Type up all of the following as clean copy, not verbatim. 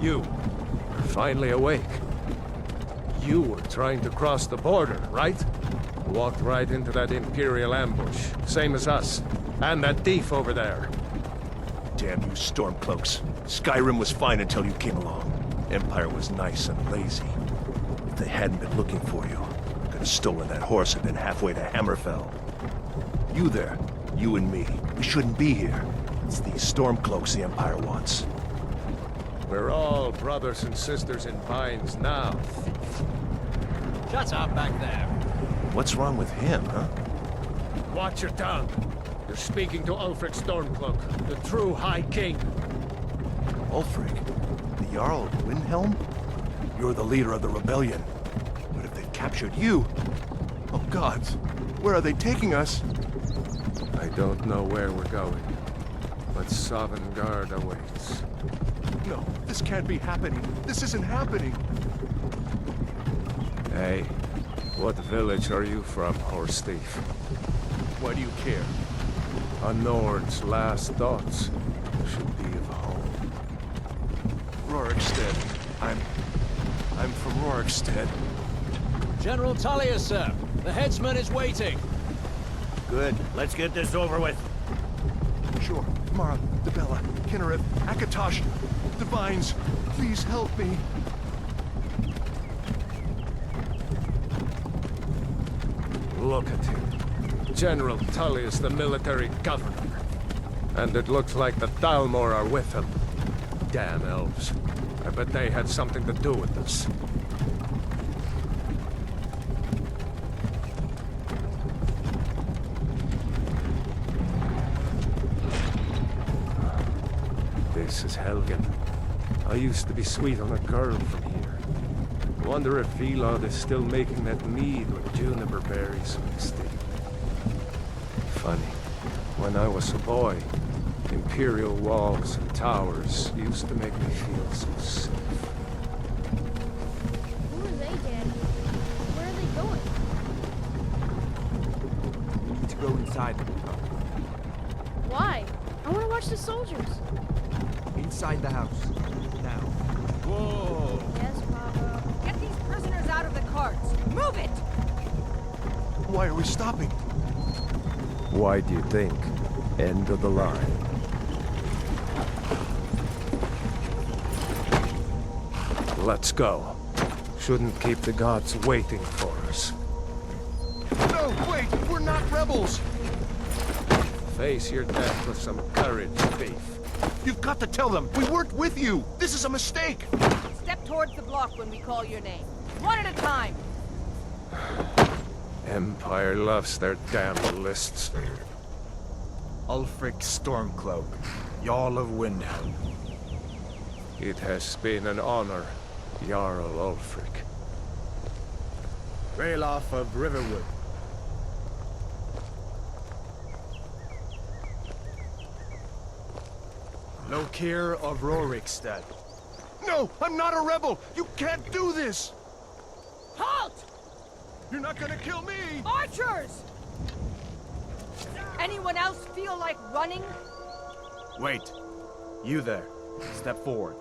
You are finally awake. You were trying to cross the border, right? Walked right into that Imperial ambush, same as us. And that thief over there. Damn you Stormcloaks. Skyrim was fine until you came along. Empire was nice and lazy. If they hadn't been looking for you, they could have stolen that horse and been halfway to Hammerfell. You there, you and me, we shouldn't be here. It's these Stormcloaks the Empire wants. We're all brothers and sisters in binds now. Shut up back there. What's wrong with him, huh? Watch your tongue. You're speaking to Ulfric Stormcloak, the true High King. Ulfric? The Jarl of Windhelm? You're the leader of the rebellion. But if they captured you... Oh gods, where are they taking us? I don't know where we're going, but Sovngarde awaits. No, this can't be happening. This isn't happening. Hey, what village are you from, horse thief? Why do you care? A Nord's last thoughts should be of home. Rorikstead. I'm from Rorikstead. General Tullius, sir. The headsman is waiting. Good. Let's get this over with. Sure. Mara, Debella, Kinnereth, Akatosh, Divines, please help me. Look at him. General Tullius, the military governor. And it looks like the Thalmor are with him. Damn elves. I bet they had something to do with this. This is Helgen. I used to be sweet on a girl from here. Wonder if Elod is still making that mead with juniper berries mixed in. Funny. When I was a boy, Imperial walls and towers used to make me feel so safe. Who are they, Daddy? Where are they going? We need to go inside. Why? I want to watch the soldiers. Inside the house. Now. Whoa! Yes, Papa. Get these prisoners out of the carts! Move it! Why are we stopping? Why do you think? End of the line. Let's go. Shouldn't keep the gods waiting for us. No, wait! We're not rebels! Face your death with some courage, thief. You've got to tell them! We weren't with you! This is a mistake! Step towards the block when we call your name. One at a time! Empire loves their damn lists. Ulfric Stormcloak, Jarl of Windhelm. It has been an honor, Jarl Ulfric. Ralof of Riverwood. Lokir of Rorikstead. No! I'm not a rebel! You can't do this! Halt! You're not gonna kill me! Archers! Anyone else feel like running? Wait. You there. Step forward.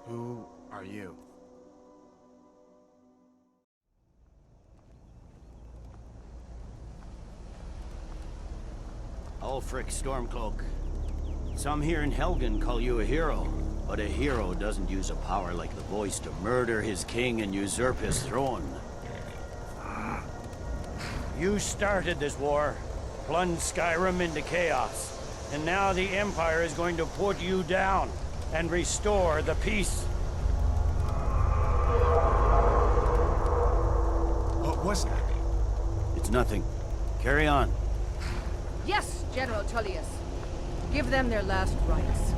Who are you? Ulfric Stormcloak. Some here in Helgen call you a hero, but a hero doesn't use a power like the voice to murder his king and usurp his throne. You started this war, plunged Skyrim into chaos, and now the Empire is going to put you down and restore the peace. What was that? It's nothing. Carry on. Yes, General Tullius. Give them their last rites.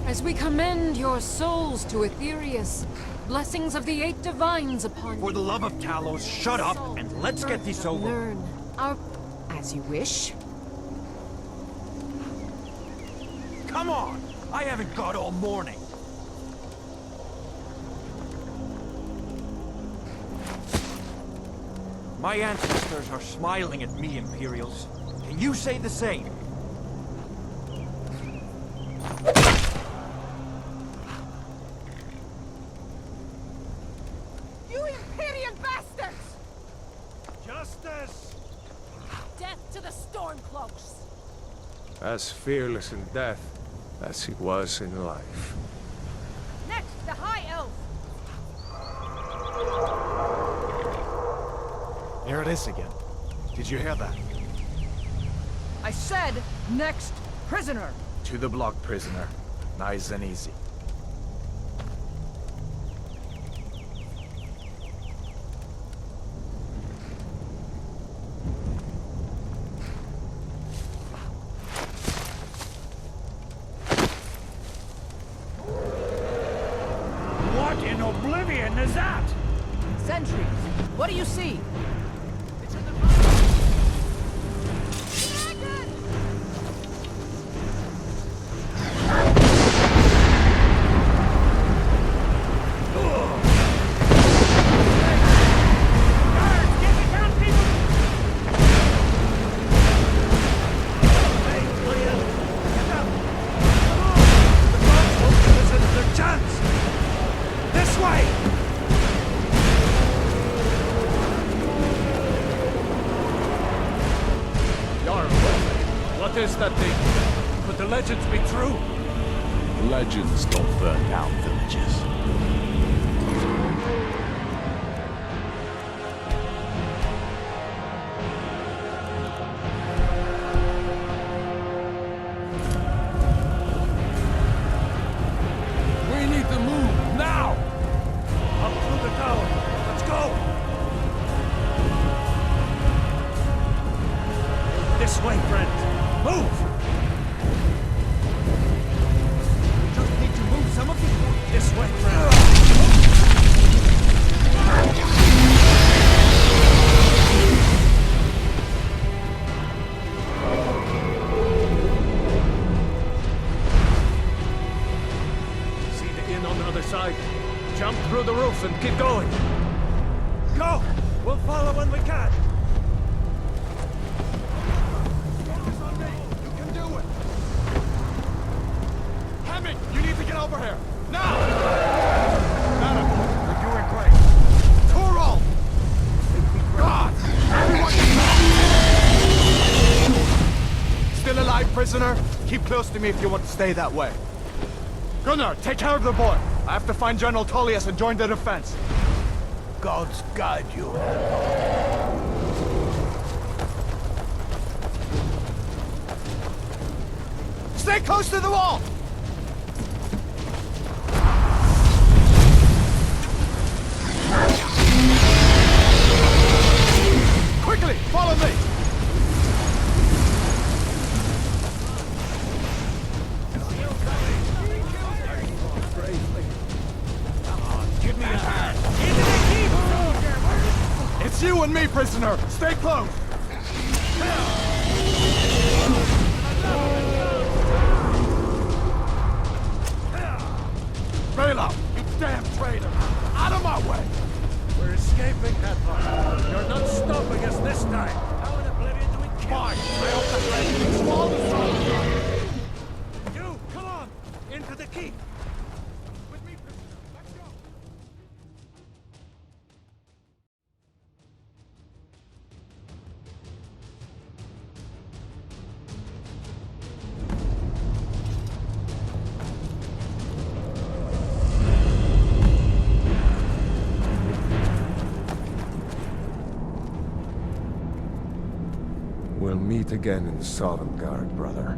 As we commend your souls to Aetherius, blessings of the 8 divines upon you. For the love of Talos, shut up and let's get this over. Learn our... As you wish. Come on! I haven't got all morning. My ancestors are smiling at me, Imperials. Can you say the same? Justice! Death to the Stormcloaks! As fearless in death as he was in life. Next, the Highelf! Here it is again. Did you hear that? I said, next prisoner! To the block, prisoner. Nice and easy. What in oblivion is that? Sentries, what do you see? What is that thing? Could the legends be true? Legends don't burn down villages. We need to move, now! Up through the tower. Let's go! This way, friend. Move! We just need to move some of you. This way, friend. See the inn on the other side? Jump through the roof and keep going. Go! We'll follow when we can. You need to get over here! Now! Madam, you're doing great. Torol! God! Everyone still alive, prisoner? Keep close to me if you want to stay that way. Gunnar, take care of the boy. I have to find General Tullius and join the defense. Gods guide you. Stay close to the wall! Quickly, follow me! Give me a hand. It's you and me, prisoner! Stay close! Bela, you damn traitor! Out of my way! We're escaping, Headlock. You're not stopping us this time. How in oblivion do we kill? Fine, I hope that ready. Swallow the soldier! You, come on! Into the keep! With me, prisoner. Let's go! We'll meet again in Sovngarde, brother.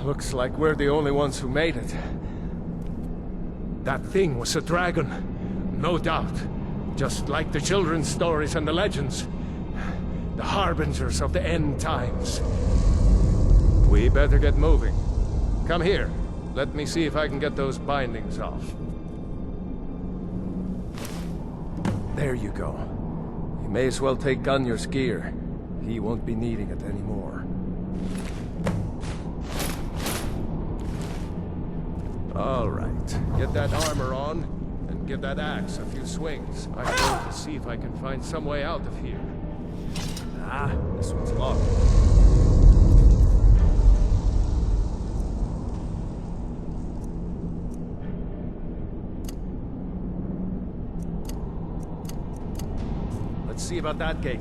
Looks like we're the only ones who made it. That thing was a dragon, no doubt. Just like the children's stories and the legends. The harbingers of the end times. We better get moving. Come here. Let me see if I can get those bindings off. There you go. You may as well take Gunnar's gear. He won't be needing it anymore. All right. Get that armor on, and give that axe a few swings. I'm going to see if I can find some way out of here. Ah, this one's locked. Let's see about that gate.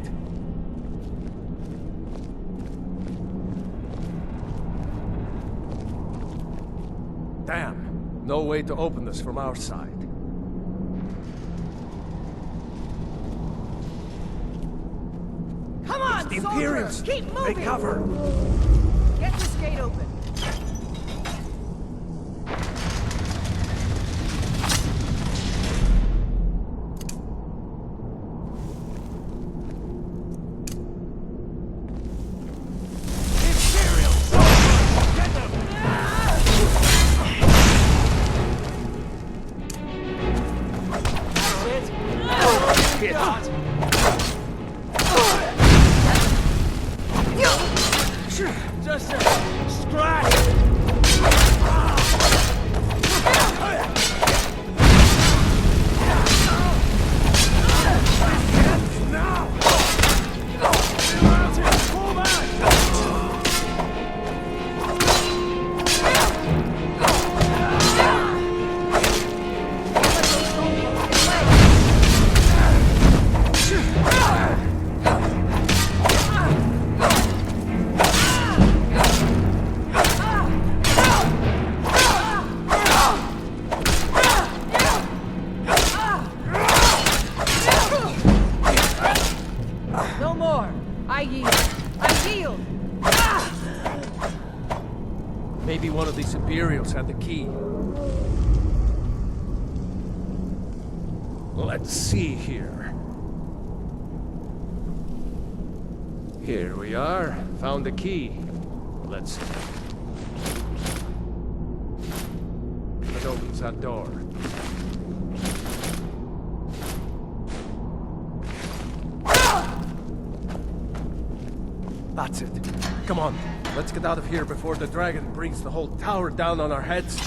Damn, no way to open this from our side. Come on, The soldiers! Imperials! Keep moving! They cover! Get this gate open. Just a scratch! No more. I yield. I yield. Maybe one of these Imperials had the key. Let's see here. Here we are. Found the key. Let's see. That opens that door. That's it. Come on. Let's get out of here before the dragon brings the whole tower down on our heads.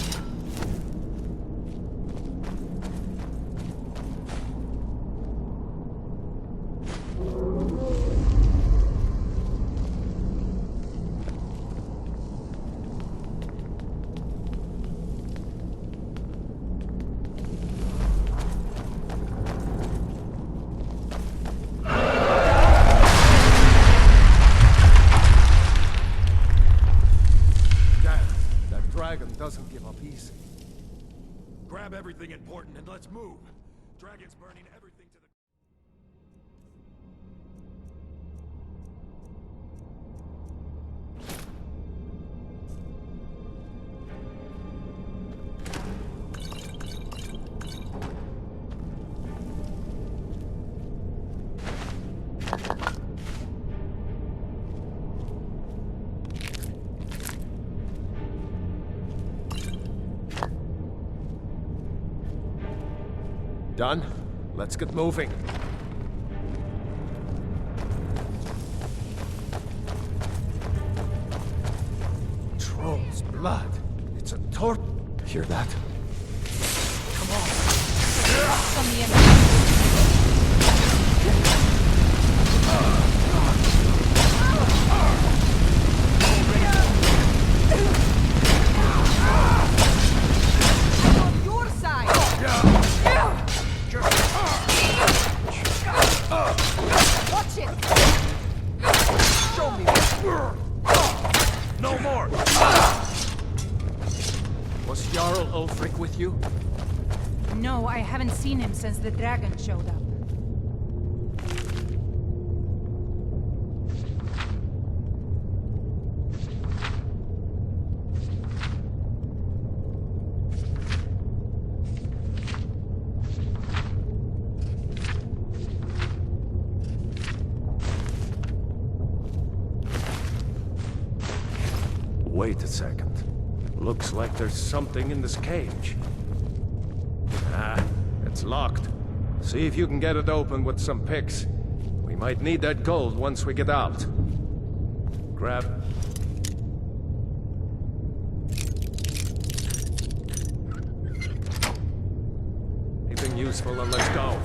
Doesn't give up easy. Grab everything important and let's move. Dragon's burning everything to the... Done? Let's get moving. Troll's blood. It's a tort. Hear that? Come on. From the enemy. On your side. Watch it. Show me. No more! Was Jarl Ulfric with you? No, I haven't seen him since the dragon showed up. Wait a second. Looks like there's something in this cage. Ah, it's locked. See if you can get it open with some picks. We might need that gold once we get out. Grab... Anything useful and let's go.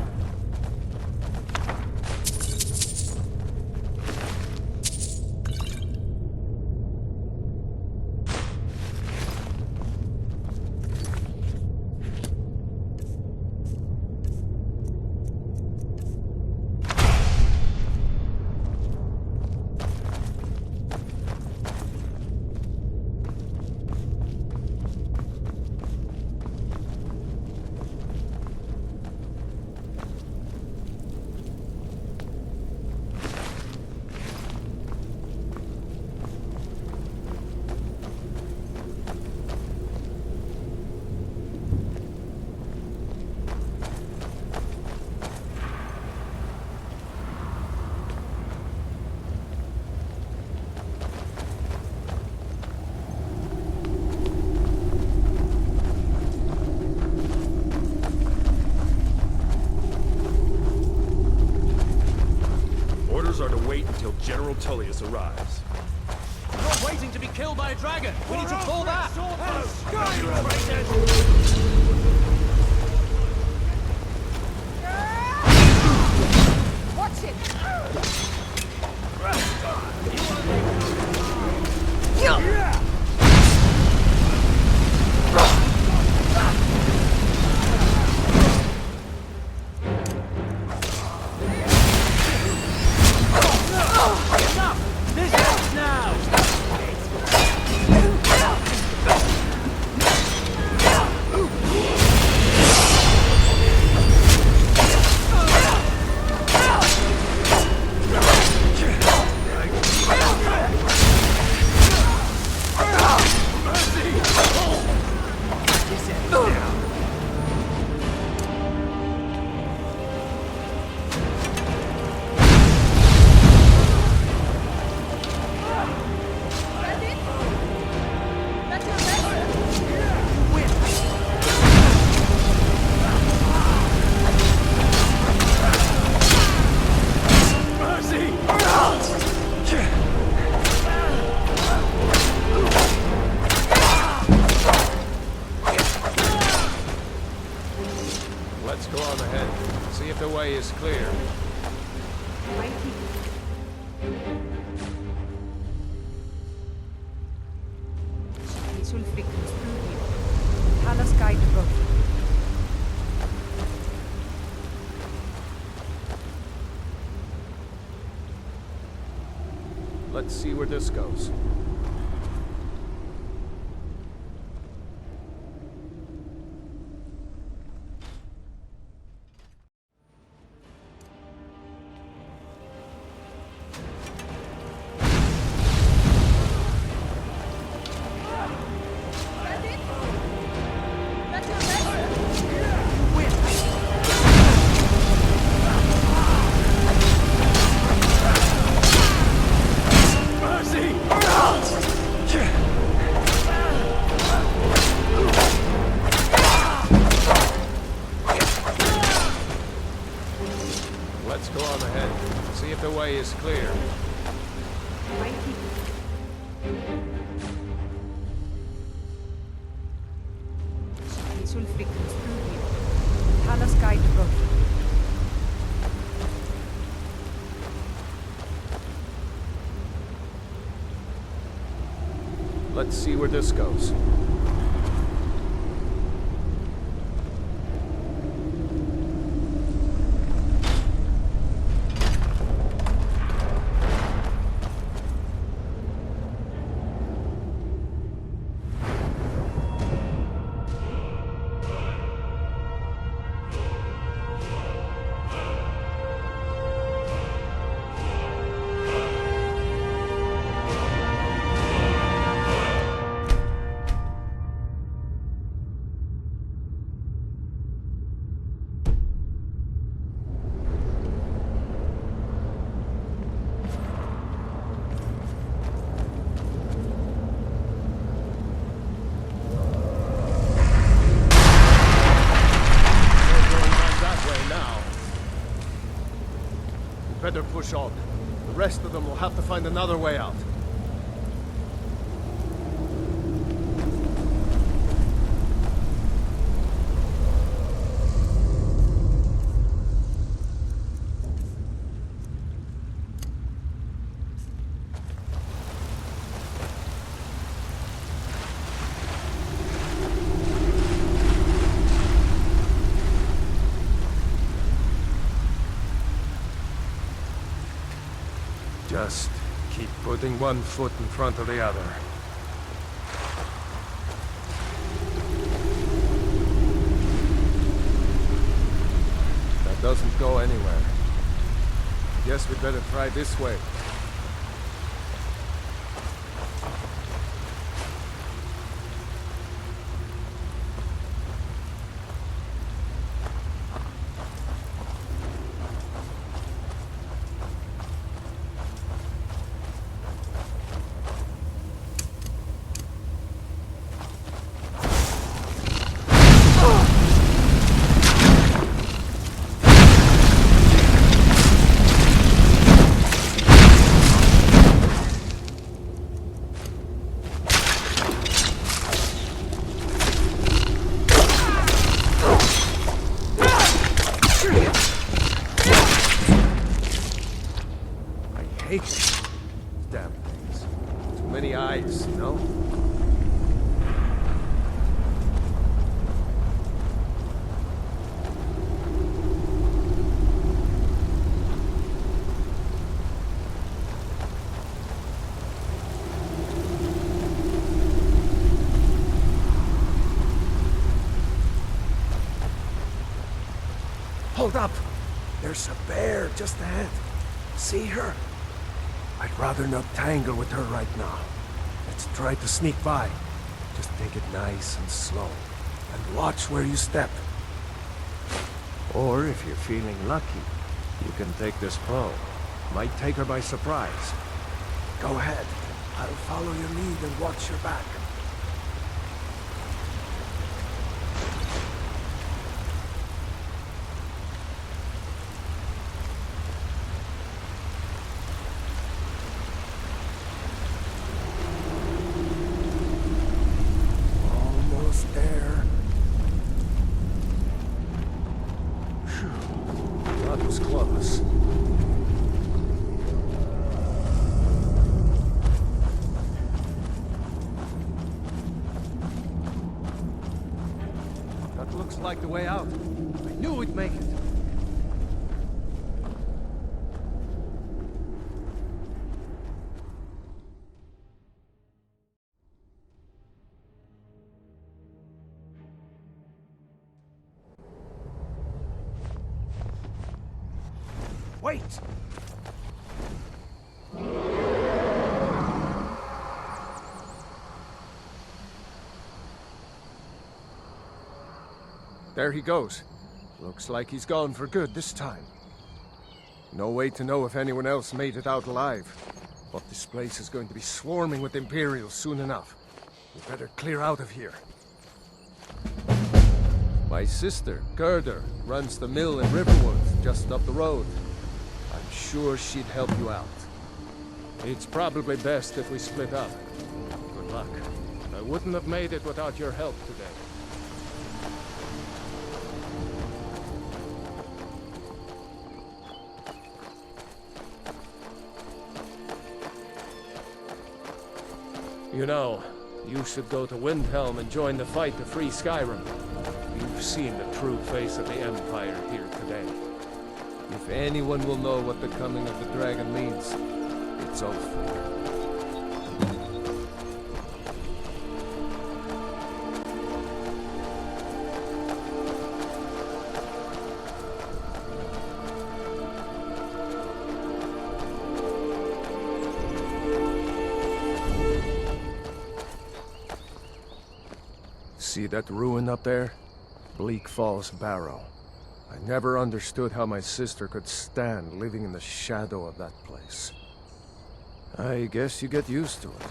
Are to wait until General Tullius arrives. You're waiting to be killed by a dragon! We need to pull that! Watch it! Let's go on ahead. See if the way is clear. Let's see where this goes. Let's go on ahead. See if the way is clear. Let's see where this goes. push on. The rest of them will have to find another way out. Just keep putting one foot in front of the other. That doesn't go anywhere. Guess we'd better try this way. I hate these damn things. Too many eyes, you know? Hold up! There's a bear just ahead. See her? I'd rather not tangle with her right now. Let's try to sneak by. Just take it nice and slow. And watch where you step. Or if you're feeling lucky, you can take this bow. Might take her by surprise. Go ahead. I'll follow your lead and watch your back. Almost there. Phew. That was close. That looks like the way out. I knew we'd make it. Wait! There he goes. Looks like he's gone for good this time. No way to know if anyone else made it out alive. But this place is going to be swarming with Imperials soon enough. We better clear out of here. My sister, Gerda, runs the mill in Riverwood, just up the road. I'm sure she'd help you out. It's probably best if we split up. Good luck. I wouldn't have made it without your help today. You know, you should go to Windhelm and join the fight to free Skyrim. You've seen the true face of the Empire here today. If anyone will know what the coming of the dragon means, it's Ulfric. See that ruin up there? Bleak Falls Barrow. I never understood how my sister could stand living in the shadow of that place. I guess you get used to it.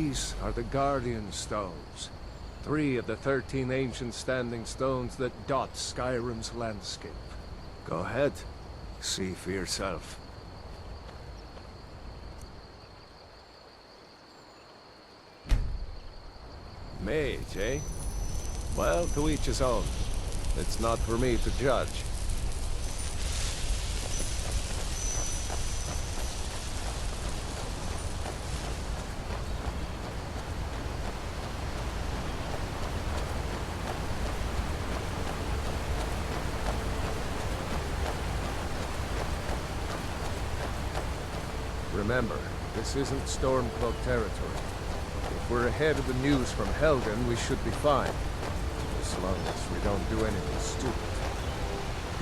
These are the Guardian Stones. 3 of the 13 ancient standing stones that dot Skyrim's landscape. Go ahead. See for yourself. Mage, eh? Well, to each his own. It's not for me to judge. Remember, this isn't Stormcloak territory. If we're ahead of the news from Helgen, we should be fine. As long as we don't do anything stupid.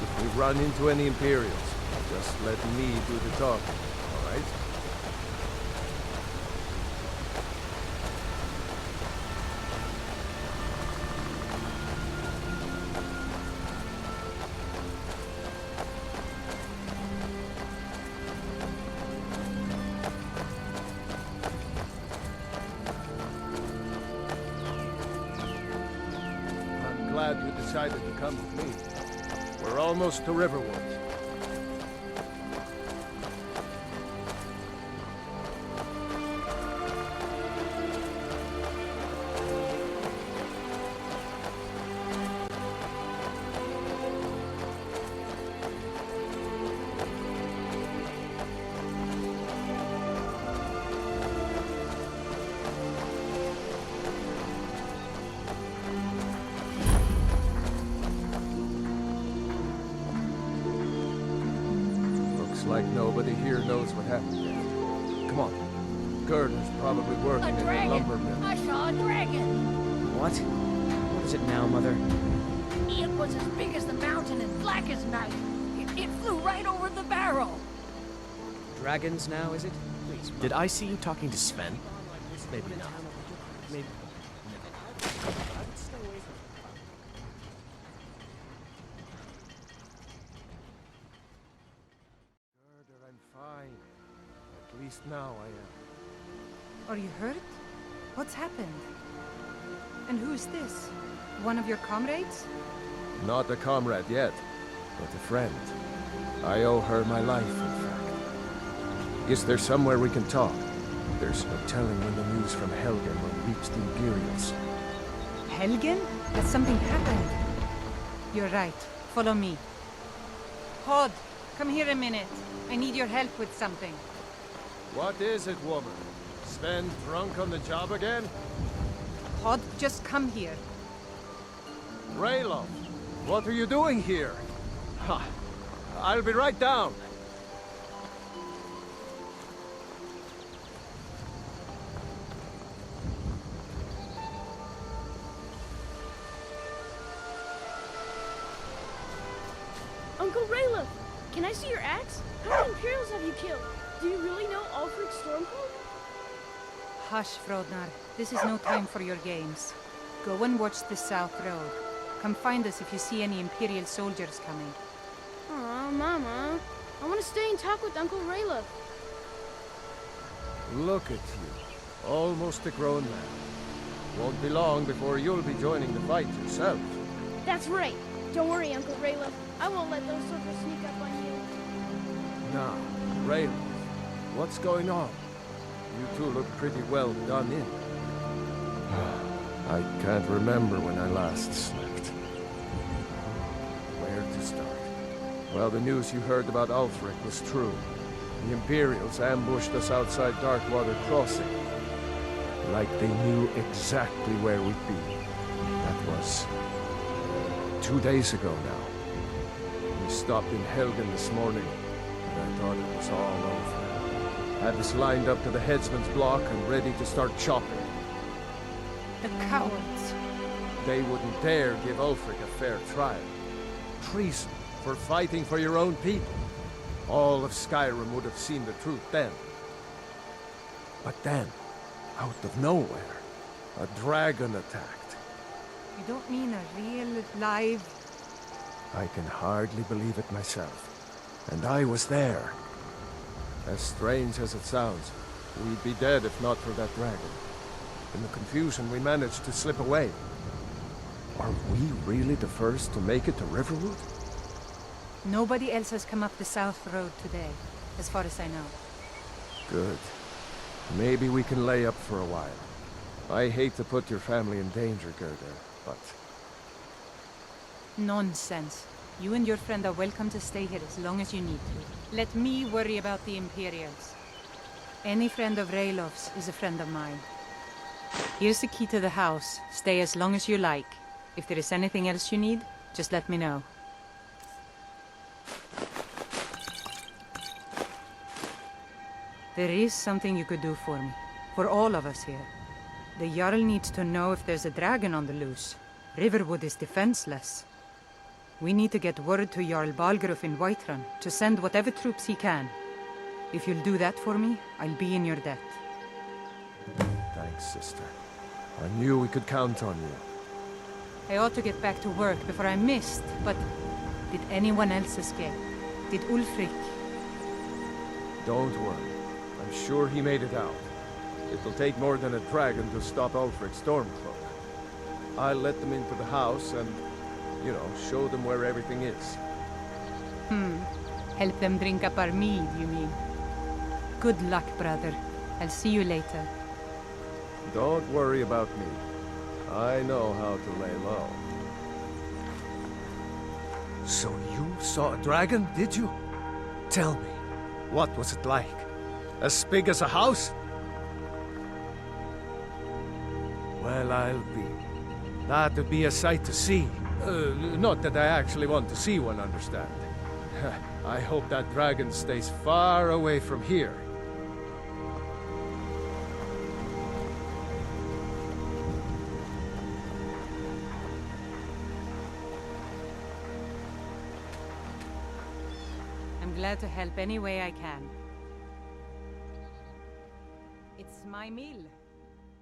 If we run into any Imperials, just let me do the talking, alright? Glad you decided to come with me. We're almost to Riverwood. Like nobody here knows what happened yet. Come on. Gurdon's probably working in the lumber mill. I saw a dragon! What? What is it now, Mother? It was as big as the mountain and black as night. It flew right over the barrel. Dragons now, is it? Please, Mother. Did I see you talking to Sven? Maybe not. Maybe. At least now I am. Are you hurt? What's happened? And who's this? One of your comrades? Not a comrade yet, but a friend. I owe her my life, in fact. Is there somewhere we can talk? There's no telling when the news from Helgen will reach the Imperials. Helgen? Has something happened? You're right. Follow me. Hod, come here a minute. I need your help with something. What is it, woman? Sven drunk on the job again? Hod, just come here. Rayloff, what are you doing here? Ha! I'll be right down. Uncle Rayloff, can I see your axe? How many Imperials have you killed? Do you really know Ulfric Stormcloak? Hush, Frodnar. This is no time for your games. Go and watch the South Road. Come find us if you see any Imperial soldiers coming. Aw, Mama. I want to stay and talk with Uncle Rayloff. Look at you. Almost a grown man. Won't be long before you'll be joining the fight yourself. That's right. Don't worry, Uncle Rayloff. I won't let those soldiers sneak up on you. Now, Rayloff, what's going on? You two look pretty well done in. I can't remember when I last slept. Where to start? Well, the news you heard about Ulfric was true. The Imperials ambushed us outside Darkwater Crossing. Like they knew exactly where we'd be. That was 2 days ago now. We stopped in Helgen this morning, and I thought it was all over. Had us lined up to the headsman's block and ready to start chopping. The cowards. They wouldn't dare give Ulfric a fair trial. Treason for fighting for your own people. All of Skyrim would have seen the truth then. But then, out of nowhere, a dragon attacked. You don't mean a real, live... I can hardly believe it myself. And I was there. As strange as it sounds, we'd be dead if not for that dragon. In the confusion, we managed to slip away. Are we really the first to make it to Riverwood? Nobody else has come up the South Road today, as far as I know. Good. Maybe we can lay up for a while. I hate to put your family in danger, Gerda, but... Nonsense. You and your friend are welcome to stay here as long as you need to. Let me worry about the Imperials. Any friend of Raylof's is a friend of mine. Here's the key to the house. Stay as long as you like. If there is anything else you need, just let me know. There is something you could do for me. For all of us here. The Jarl needs to know if there's a dragon on the loose. Riverwood is defenseless. We need to get word to Jarl Balgruuf in Whiterun to send whatever troops he can. If you'll do that for me, I'll be in your debt. Thanks, sister. I knew we could count on you. I ought to get back to work before I missed, but... Did anyone else escape? Did Ulfric? Don't worry. I'm sure he made it out. It'll take more than a dragon to stop Ulfric's Stormcloak. I'll let them into the house and, you know, show them where everything is. Help them drink up our mead, you mean? Good luck, brother. I'll see you later. Don't worry about me. I know how to lay low. So you saw a dragon, did you? Tell me, what was it like? As big as a house? Well, I'll be. That'd be a sight to see. Not that I actually want to see one, understand. I hope that dragon stays far away from here. I'm glad to help any way I can. It's my meal.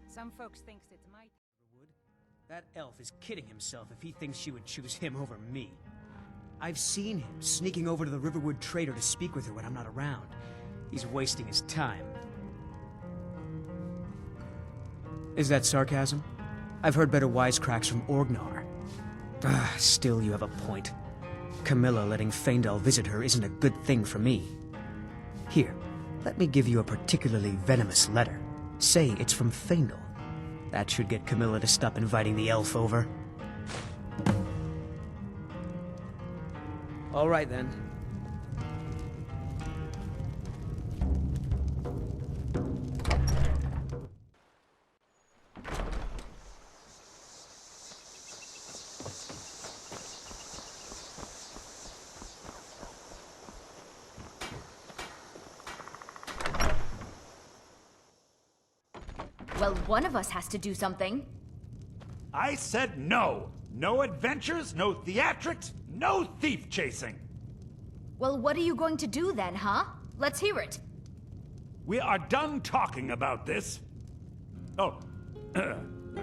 Some folks think it's my... That elf is kidding himself if he thinks she would choose him over me. I've seen him sneaking over to the Riverwood trader to speak with her when I'm not around. He's wasting his time. Is that sarcasm? I've heard better wisecracks from Orgnar. Still, you have a point. Camilla letting Faendal visit her isn't a good thing for me. Here, let me give you a particularly venomous letter. Say it's from Faendal. That should get Camilla to stop inviting the elf over. All right, then. Well, one of us has to do something. I said no. No adventures, no theatrics, no thief chasing. Well, what are you going to do then, huh? Let's hear it. We are done talking about this. Oh, a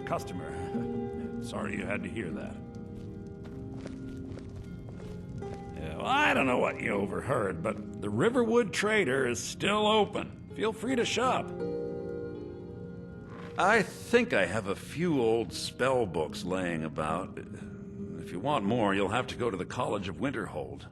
customer. Sorry you had to hear that. Yeah, well, I don't know what you overheard, but the Riverwood Trader is still open. Feel free to shop. I think I have a few old spell books laying about. If you want more, you'll have to go to the College of Winterhold.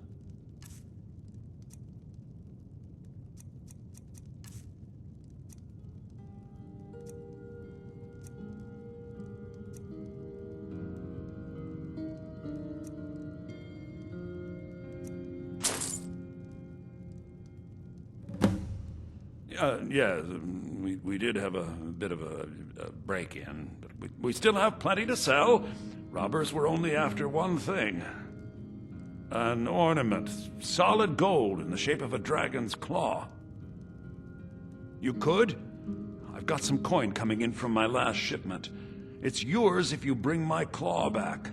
Yeah, we did have a bit of a break-in, but we still have plenty to sell. Robbers were only after one thing. An ornament, solid gold in the shape of a dragon's claw. You could? I've got some coin coming in from my last shipment. It's yours if you bring my claw back.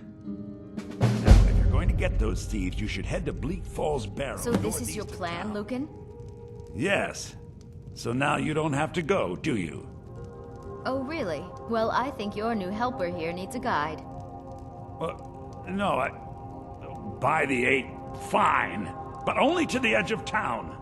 Now, if you're going to get those thieves, you should head to Bleak Falls Barrow. So this is your plan, Lucan? Yes. So now you don't have to go, do you? Oh, really? Well, I think your new helper here needs a guide. No, by the 8, fine. But only to the edge of town.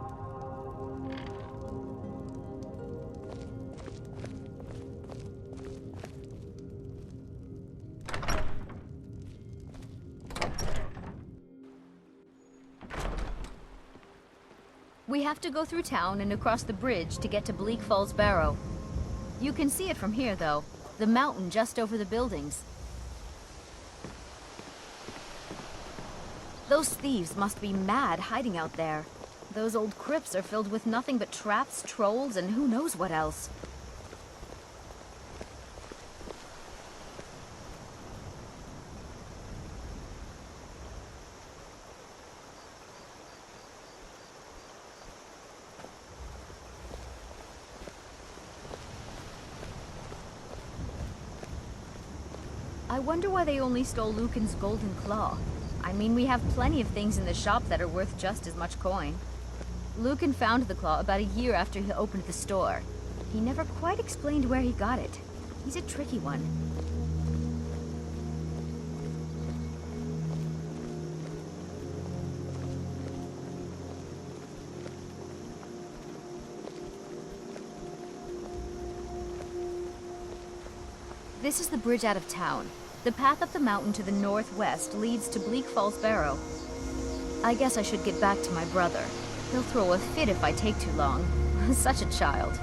We have to go through town and across the bridge to get to Bleak Falls Barrow. You can see it from here, though. The mountain just over the buildings. Those thieves must be mad hiding out there. Those old crypts are filled with nothing but traps, trolls, and who knows what else. I wonder why they only stole Lucan's golden claw. I mean, we have plenty of things in the shop that are worth just as much coin. Lucan found the claw about a year after he opened the store. He never quite explained where he got it. He's a tricky one. This is the bridge out of town. The path up the mountain to the northwest leads to Bleak Falls Barrow. I guess I should get back to my brother. He'll throw a fit if I take too long. Such a child.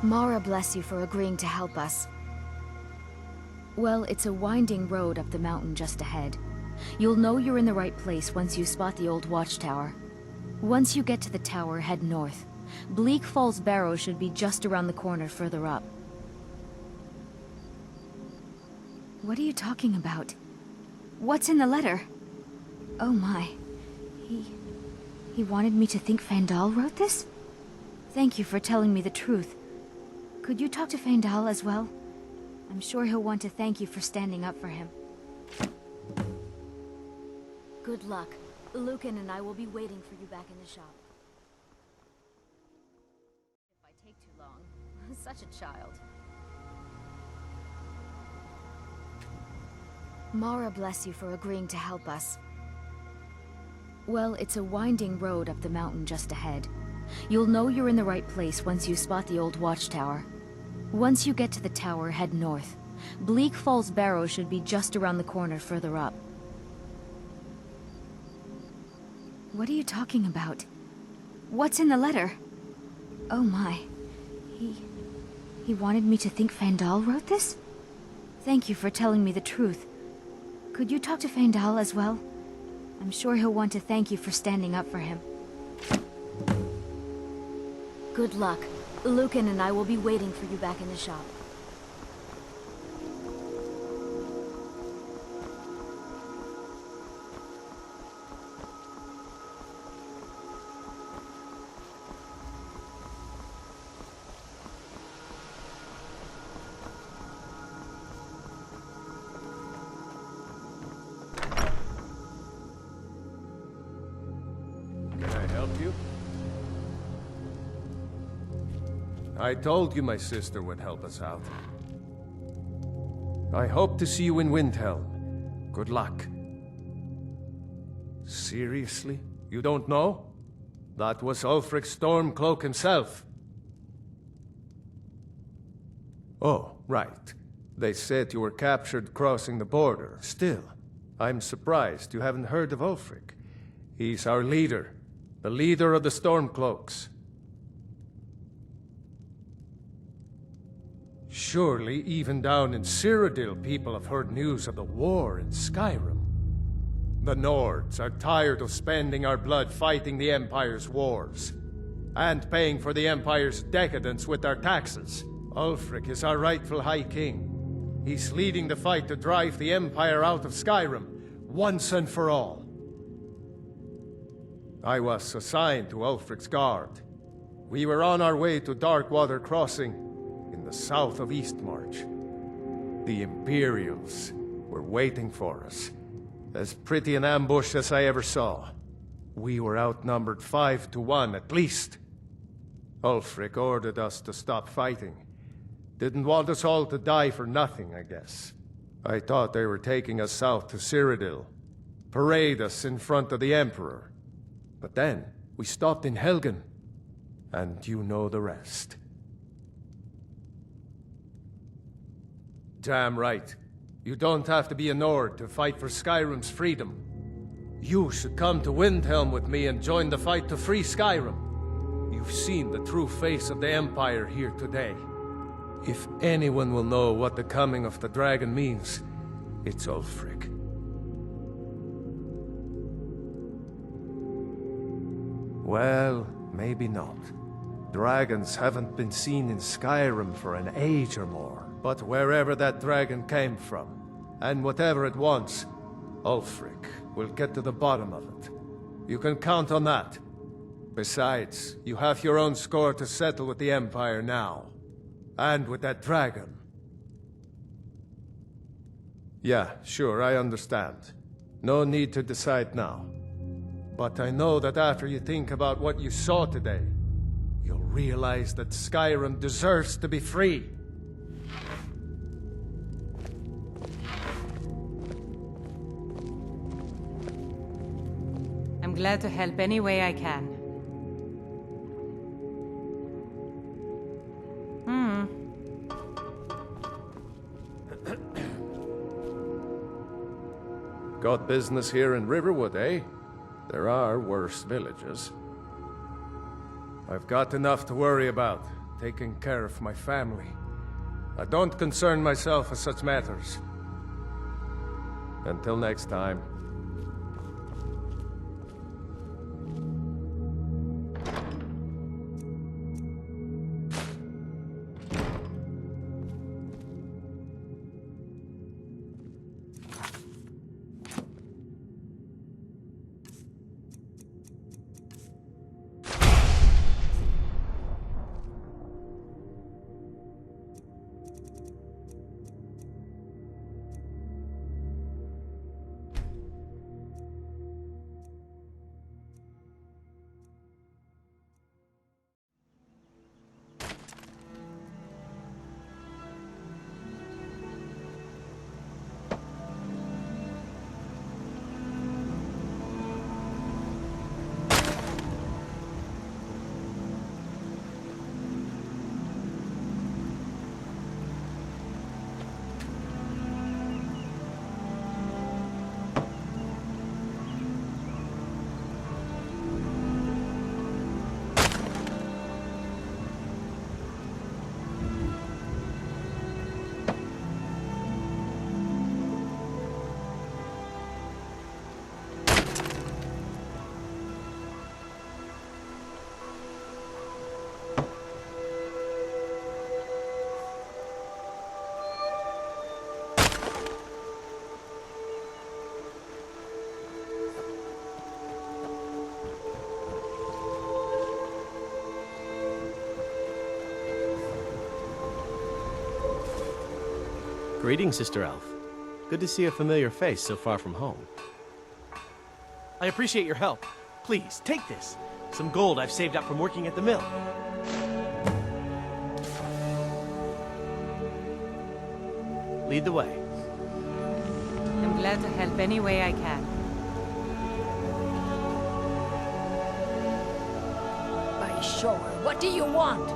Mara bless you for agreeing to help us. Well, it's a winding road up the mountain just ahead. You'll know you're in the right place once you spot the old watchtower. Once you get to the tower, head north. Bleak Falls Barrow should be just around the corner further up. What are you talking about? What's in the letter? Oh my. He wanted me to think Fandal wrote this? Thank you for telling me the truth. Could you talk to Fandal as well? I'm sure he'll want to thank you for standing up for him. Good luck. Lucan and I will be waiting for you back in the shop. If I take too long. Such a child. Mara bless you for agreeing to help us. Well, it's a winding road up the mountain just ahead. You'll know you're in the right place once you spot the old watchtower. Once you get to the tower, head north. Bleak Falls Barrow should be just around the corner further up. What are you talking about? What's in the letter? Oh my. He wanted me to think Fandal wrote this? Thank you for telling me the truth. Could you talk to Fandal as well? I'm sure he'll want to thank you for standing up for him. Good luck. Lucan and I will be waiting for you back in the shop. I told you my sister would help us out. I hope to see you in Windhelm. Good luck. Seriously? You don't know? That was Ulfric Stormcloak himself. Oh, right. They said you were captured crossing the border. Still, I'm surprised you haven't heard of Ulfric. He's our leader. The leader of the Stormcloaks. Surely, even down in Cyrodiil, people have heard news of the war in Skyrim. The Nords are tired of spending our blood fighting the Empire's wars, and paying for the Empire's decadence with our taxes. Ulfric is our rightful High King. He's leading the fight to drive the Empire out of Skyrim, once and for all. I was assigned to Ulfric's guard. We were on our way to Darkwater Crossing, in the south of Eastmarch. The Imperials were waiting for us. As pretty an ambush as I ever saw. We were outnumbered 5 to 1 at least. Ulfric ordered us to stop fighting. Didn't want us all to die for nothing, I guess. I thought they were taking us south to Cyrodiil. Parade us in front of the Emperor. But then, we stopped in Helgen. And you know the rest. Damn right. You don't have to be a Nord to fight for Skyrim's freedom. You should come to Windhelm with me and join the fight to free Skyrim. You've seen the true face of the Empire here today. If anyone will know what the coming of the dragon means, it's Ulfric. Well, maybe not. Dragons haven't been seen in Skyrim for an age or more. But wherever that dragon came from, and whatever it wants, Ulfric will get to the bottom of it. You can count on that. Besides, you have your own score to settle with the Empire now. And with that dragon. Yeah, sure, I understand. No need to decide now. But I know that after you think about what you saw today, you'll realize that Skyrim deserves to be free. I'm glad to help any way I can. Got business here in Riverwood, eh? There are worse villages. I've got enough to worry about, taking care of my family. I don't concern myself with such matters. Until next time. Greetings, Sister Elf. Good to see a familiar face so far from home. I appreciate your help. Please, take this. Some gold I've saved up from working at the mill. Lead the way. I'm glad to help any way I can. By sure. What do you want?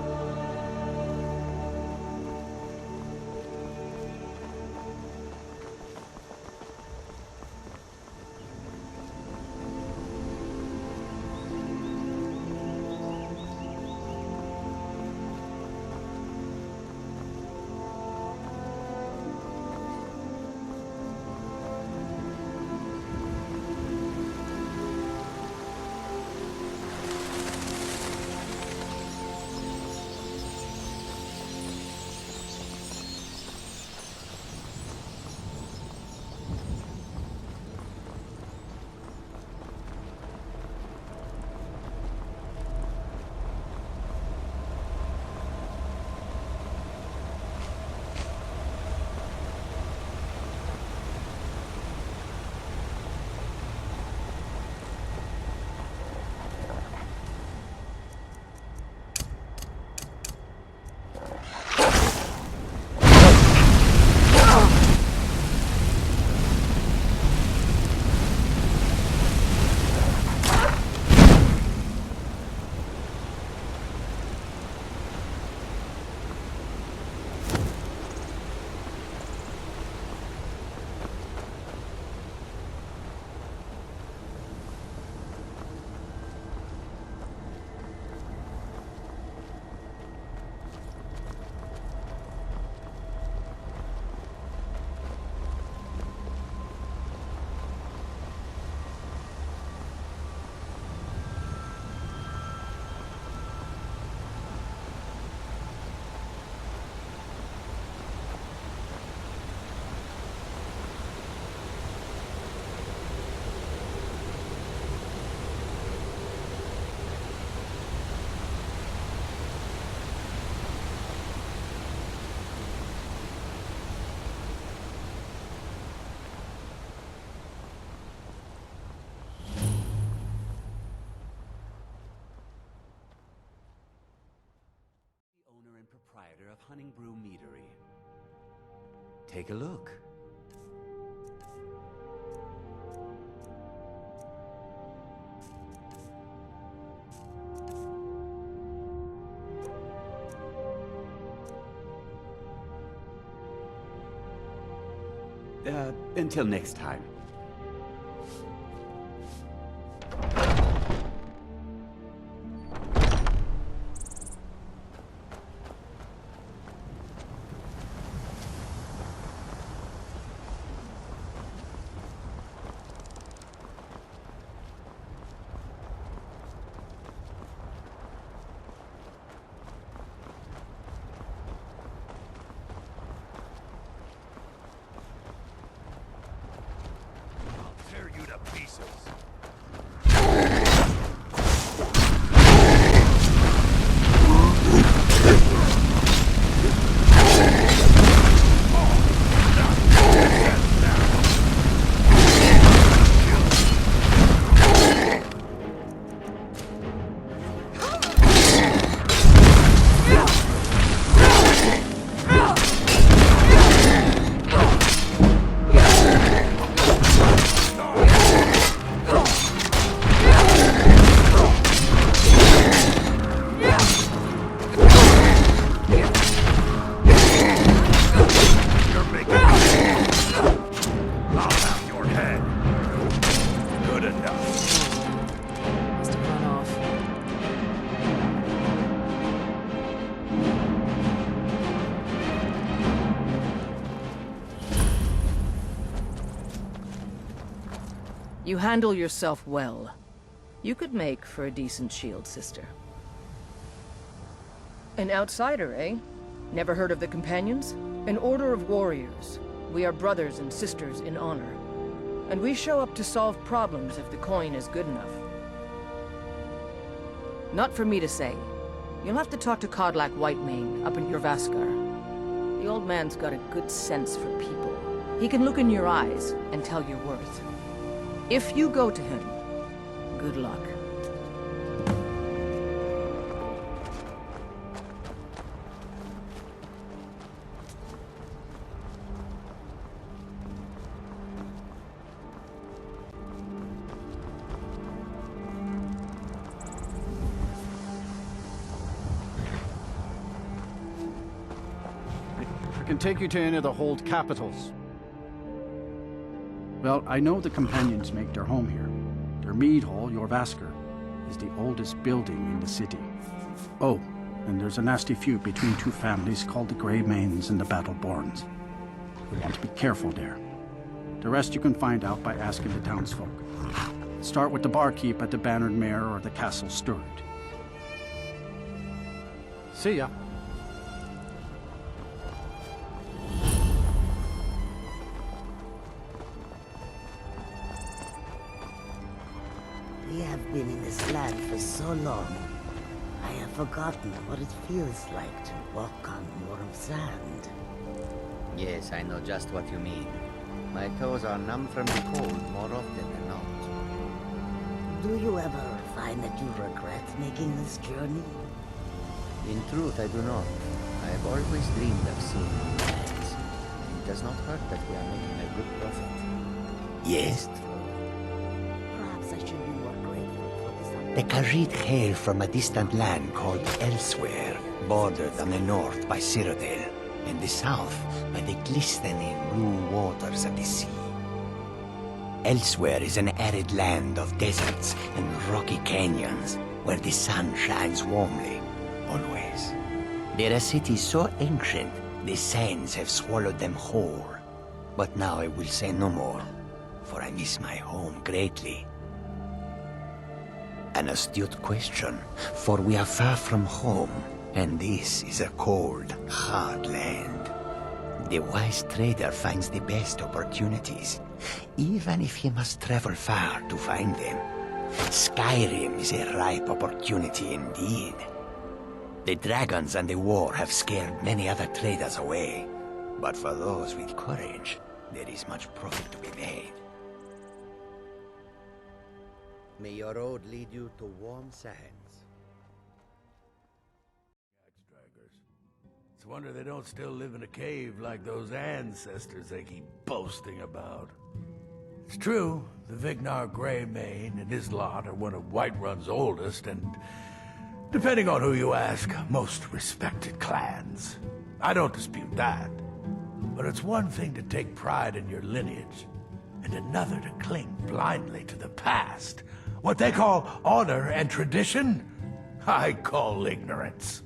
of Honningbrew Meadery. Take a look. Until next time. Tear you to pieces. You handle yourself well. You could make for a decent shield, sister. An outsider, eh? Never heard of the Companions? An order of warriors. We are brothers and sisters in honor. And we show up to solve problems if the coin is good enough. Not for me to say. You'll have to talk to Kodlak Whitemane up in Jorvaskar. The old man's got a good sense for people. He can look in your eyes and tell your worth. If you go to him, good luck. I can take you to any of the hold capitals. Well, I know the Companions make their home here. Their mead hall, Jorvaskar, is the oldest building in the city. Oh, and there's a nasty feud between two families called the Greymanes and the Battleborns. You want to be careful there. The rest you can find out by asking the townsfolk. Start with the barkeep at the Bannered Mare or the Castle Steward. See ya. We have been in this land for so long. I have forgotten what it feels like to walk on more of sand. Yes, I know just what you mean. My toes are numb from the cold more often than not. Do you ever find that you regret making this journey? In truth, I do not. I have always dreamed of seeing new lands. It does not hurt that we are making a good profit. Yes. Perhaps I should be more grateful for this. The Khajiit hail from a distant land called Elsewhere, bordered on the north by Cyrodiil, and the south by the glistening blue waters of the sea. Elsewhere is an arid land of deserts and rocky canyons, where the sun shines warmly, always. There are cities so ancient, the sands have swallowed them whole. But now I will say no more, for I miss my home greatly. An astute question, for we are far from home, and this is a cold, hard land. The wise trader finds the best opportunities, even if he must travel far to find them. Skyrim is a ripe opportunity indeed. The dragons and the war have scared many other traders away, but for those with courage, there is much profit to be made. May your road lead you to warm sands. It's a wonder they don't still live in a cave like those ancestors they keep boasting about. It's true, the Vignar Greymane and his lot are one of Whiterun's oldest and, depending on who you ask, most respected clans. I don't dispute that. But it's one thing to take pride in your lineage, and another to cling blindly to the past. What they call honor and tradition, I call ignorance.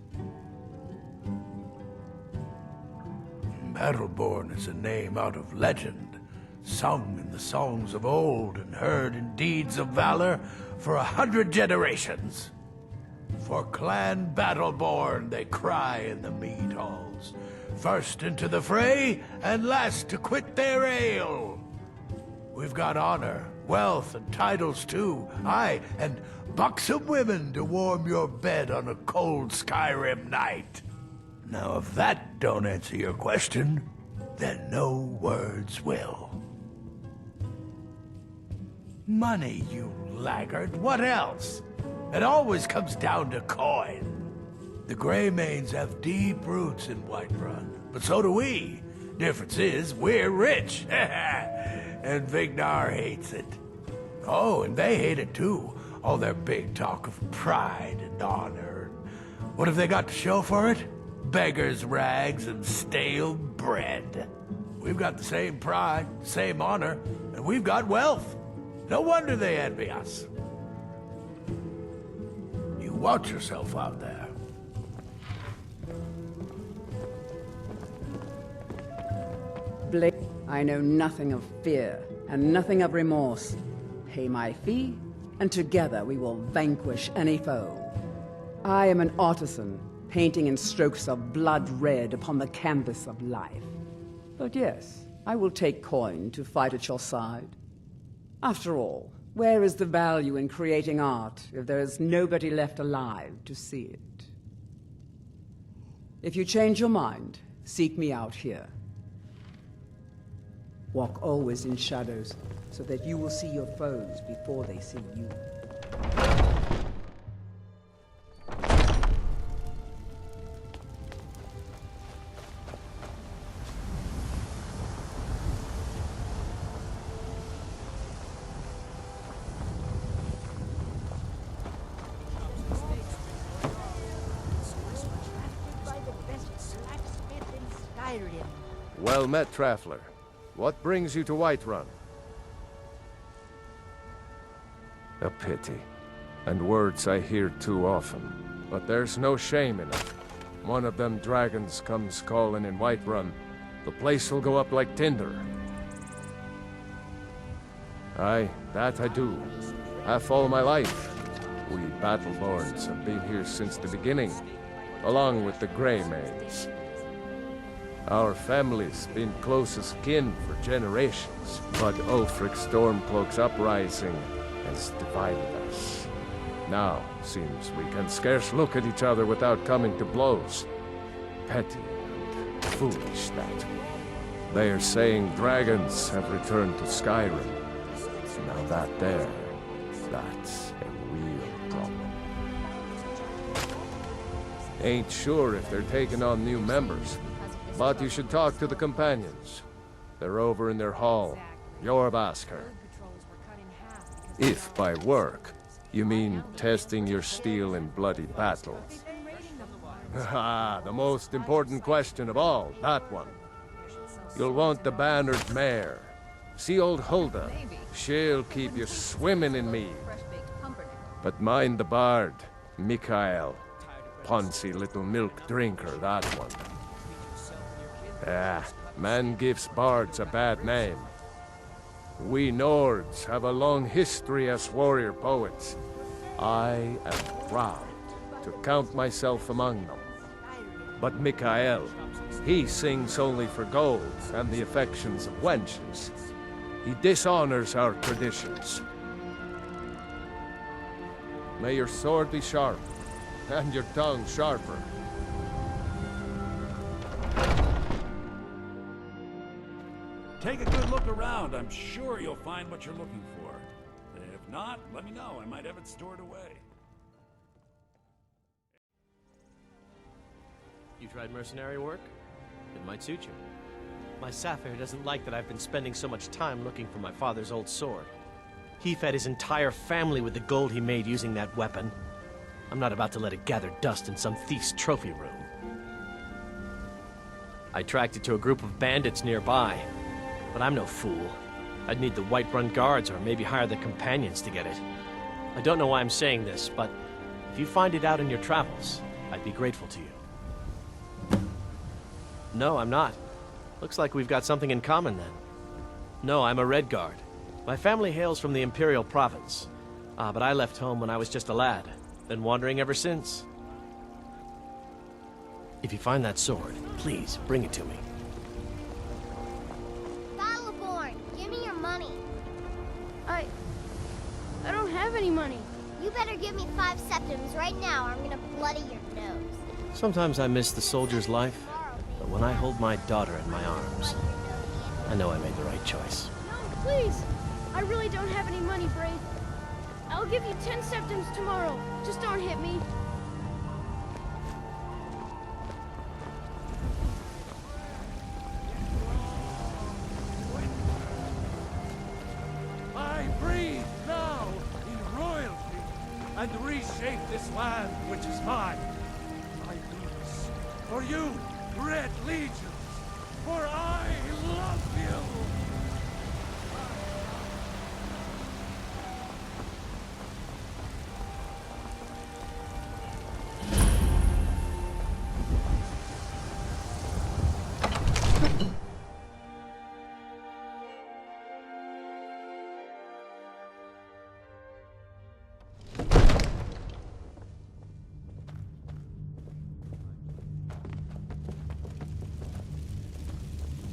Battleborn is a name out of legend, sung in the songs of old and heard in deeds of valor for 100 generations. For Clan Battleborn they cry in the mead halls, first into the fray and last to quit their ale. We've got honor, wealth, and titles too, aye, and buxom women to warm your bed on a cold Skyrim night. Now, if that don't answer your question, then no words will. Money, you laggard, what else? It always comes down to coin. The Greymanes have deep roots in Whiterun, but so do we. Difference is, we're rich. And Vignar hates it. Oh, and they hate it too. All their big talk of pride and honor. What have they got to show for it? Beggars' rags and stale bread. We've got the same pride, same honor, and we've got wealth. No wonder they envy us. You watch yourself out there. Blake, I know nothing of fear and nothing of remorse. Pay my fee, and together we will vanquish any foe. I am an artisan, painting in strokes of blood red upon the canvas of life. But yes, I will take coin to fight at your side. After all, where is the value in creating art if there is nobody left alive to see it? If you change your mind, seek me out here. Walk always in shadows, so that you will see your foes before they see you. Well met, Traveler. What brings you to Whiterun? A pity. And words I hear too often. But there's no shame in it. One of them dragons comes calling in Whiterun. The place will go up like tinder. Aye, that I do. Half all my life. We Battleborns have been here since the beginning, along with the Greymanes. Our family's been close as kin for generations, but Ulfric Stormcloak's uprising has divided us. Now, seems we can scarce look at each other without coming to blows. Petty and foolish, that. They are saying dragons have returned to Skyrim. Now that's a real problem. Ain't sure if they're taking on new members. But you should talk to the companions. They're over in their hall, Jorvaskr. If by work, you mean testing your steel in bloody battle. Ah, the most important question of all, that one. You'll want the bannered mare. See old Hulda? She'll keep you swimming in mead. But mind the bard, Mikael. Poncy little milk drinker, that one. Ah, man gives bards a bad name. We Nords have a long history as warrior poets. I am proud to count myself among them. But Mikael, he sings only for gold and the affections of wenches. He dishonors our traditions. May your sword be sharp, and your tongue sharper. Take a good look around. I'm sure you'll find what you're looking for. If not, let me know. I might have it stored away. You tried mercenary work? It might suit you. My Sapphire doesn't like that I've been spending so much time looking for my father's old sword. He fed his entire family with the gold he made using that weapon. I'm not about to let it gather dust in some thief's trophy room. I tracked it to a group of bandits nearby, but I'm no fool. I'd need the Whiterun guards or maybe hire the companions to get it. I don't know why I'm saying this, but if you find it out in your travels, I'd be grateful to you. No, I'm not. Looks like we've got something in common then. No, I'm a Red Guard. My family hails from the Imperial Province. But I left home when I was just a lad. Been wandering ever since. If you find that sword, please bring it to me. Battleborn, give me your money. I don't have any money. You better give me 5 septims right now or I'm gonna bloody your nose. Sometimes I miss the soldier's life, but when I hold my daughter in my arms, I know I made the right choice. No, please. I really don't have any money, Brave. I'll give you 10 septims tomorrow. Just don't hit me. I breathe now in royalty and reshape this land which is mine. I do this for you, Red Legions, for I love you.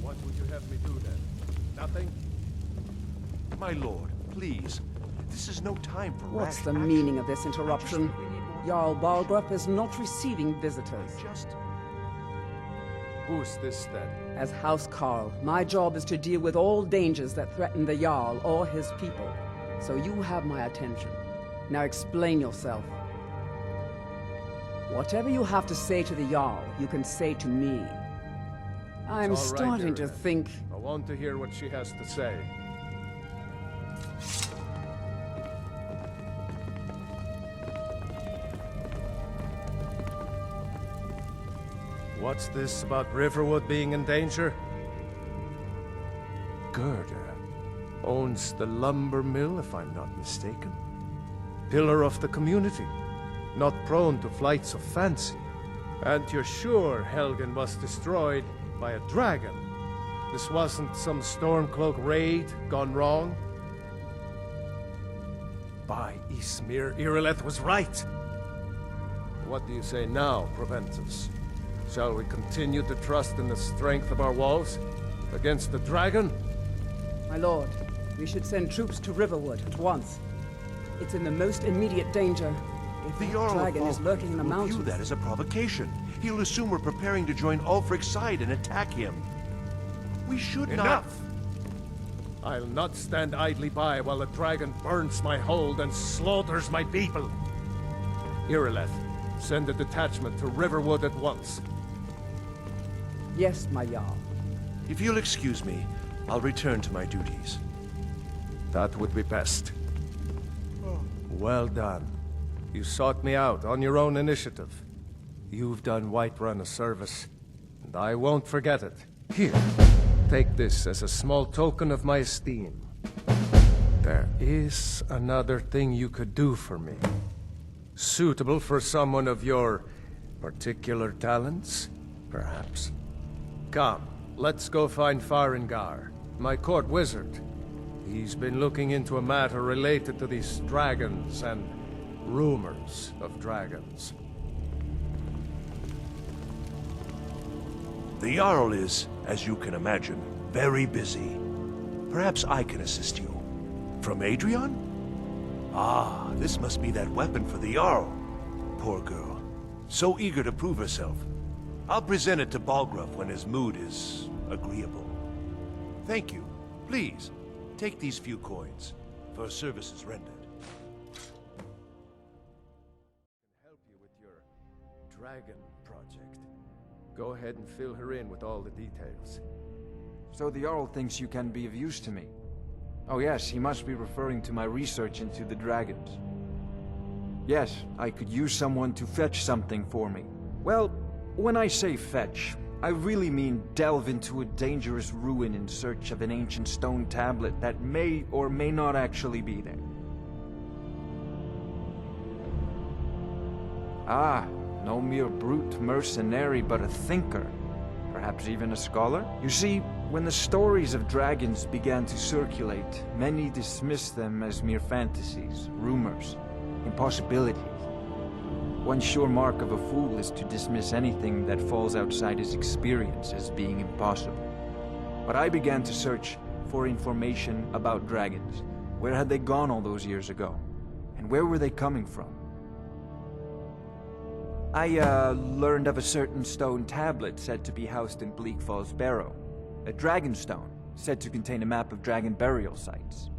What would you have me do then? Nothing? My lord, please. This is no time for What's rash the action. meaning of this interruption? Jarl Balgruuf is not receiving visitors. Who's this then? As House Carl, my job is to deal with all dangers that threaten the Jarl or his people. So you have my attention. Now explain yourself. Whatever you have to say to the Jarl, you can say to me. I'm It's all right, starting to Ireland. think... I want to hear what she has to say. What's this about Riverwood being in danger? Gerda owns the lumber mill, if I'm not mistaken. Pillar of the community, not prone to flights of fancy. And you're sure Helgen was destroyed by a dragon? This wasn't some Stormcloak raid gone wrong? By Ysmir, Irileth was right! What do you say now, Proventus? Shall we continue to trust in the strength of our walls against the dragon? My lord, we should send troops to Riverwood at once. It's in the most immediate danger. If The that Jarl of dragon is Balgruuf lurking in the will mountains... view that as a provocation. He'll assume we're preparing to join Ulfric's side and attack him. We should not... Enough! I'll not stand idly by while the dragon burns my hold and slaughters my people. Irileth, send a detachment to Riverwood at once. Yes, my Jarl. If you'll excuse me, I'll return to my duties. That would be best. Well done. You sought me out on your own initiative. You've done Whiterun a service, and I won't forget it. Here, take this as a small token of my esteem. There is another thing you could do for me. Suitable for someone of your particular talents, perhaps. Come, let's go find Farengar, my court wizard. He's been looking into a matter related to these dragons and rumors of dragons. The Jarl is, as you can imagine, very busy. Perhaps I can assist you. From Adrian? Ah, this must be that weapon for the Jarl. Poor girl. So eager to prove herself. I'll present it to Balgruuf when his mood is agreeable. Thank you. Please, take these few coins for services rendered. Help you with your dragon project. Go ahead and fill her in with all the details. So the Jarl thinks you can be of use to me. Oh yes, he must be referring to my research into the dragons. Yes, I could use someone to fetch something for me. Well, when I say fetch, I really mean delve into a dangerous ruin in search of an ancient stone tablet that may or may not actually be there. Ah, no mere brute mercenary, but a thinker. Perhaps even a scholar? You see, when the stories of dragons began to circulate, many dismissed them as mere fantasies, rumors, impossibilities. One sure mark of a fool is to dismiss anything that falls outside his experience as being impossible. But I began to search for information about dragons. Where had they gone all those years ago? And where were they coming from? I learned of a certain stone tablet said to be housed in Bleak Falls Barrow. A dragon stone, said to contain a map of dragon burial sites.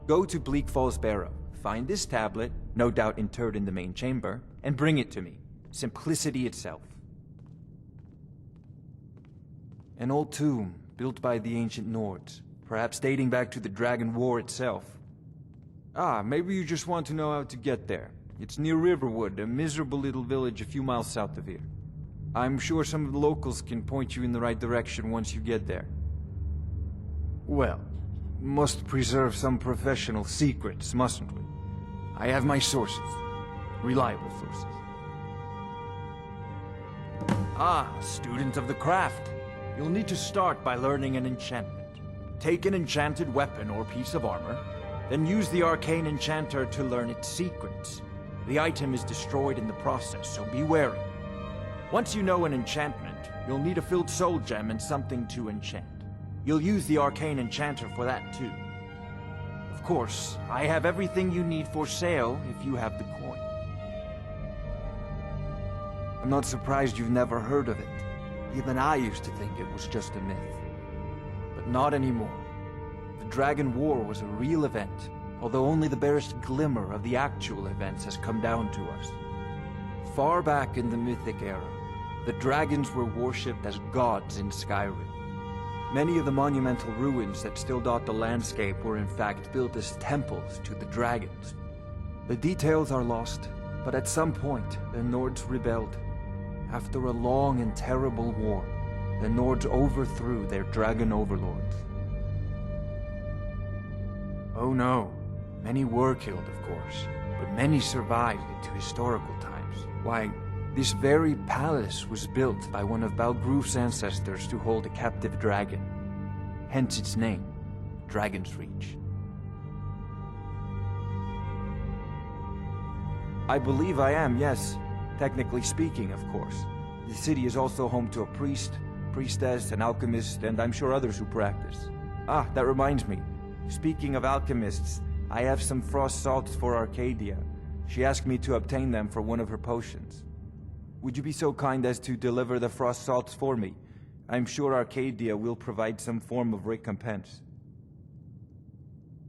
Go to Bleak Falls Barrow, find this tablet, no doubt interred in the main chamber, and bring it to me. Simplicity itself. An old tomb, built by the ancient Nords, perhaps dating back to the Dragon War itself. Ah, maybe you just want to know how to get there. It's near Riverwood, a miserable little village a few miles south of here. I'm sure some of the locals can point you in the right direction once you get there. Well, must preserve some professional secrets, mustn't we? I have my sources. Reliable sources. Ah, student of the craft. You'll need to start by learning an enchantment. Take an enchanted weapon or piece of armor, then use the arcane enchanter to learn its secrets. The item is destroyed in the process, so be wary. Once you know an enchantment, you'll need a filled soul gem and something to enchant. You'll use the arcane enchanter for that too. Of course, I have everything you need for sale if you have the coin. I'm not surprised you've never heard of it. Even I used to think it was just a myth. But not anymore. The Dragon War was a real event, although only the barest glimmer of the actual events has come down to us. Far back in the Mythic era, the dragons were worshipped as gods in Skyrim. Many of the monumental ruins that still dot the landscape were in fact built as temples to the dragons. The details are lost, but at some point, the Nords rebelled. After a long and terrible war, the Nords overthrew their dragon overlords. Oh no, many were killed, of course, but many survived into historical times. Why, this very palace was built by one of Balgruf's ancestors to hold a captive dragon. Hence its name, Dragon's Reach. I believe I am, yes. Technically speaking, of course. The city is also home to a priest, priestess, an alchemist, and I'm sure others who practice. Ah, that reminds me. Speaking of alchemists, I have some frost salts for Arcadia. She asked me to obtain them for one of her potions. Would you be so kind as to deliver the frost salts for me? I'm sure Arcadia will provide some form of recompense.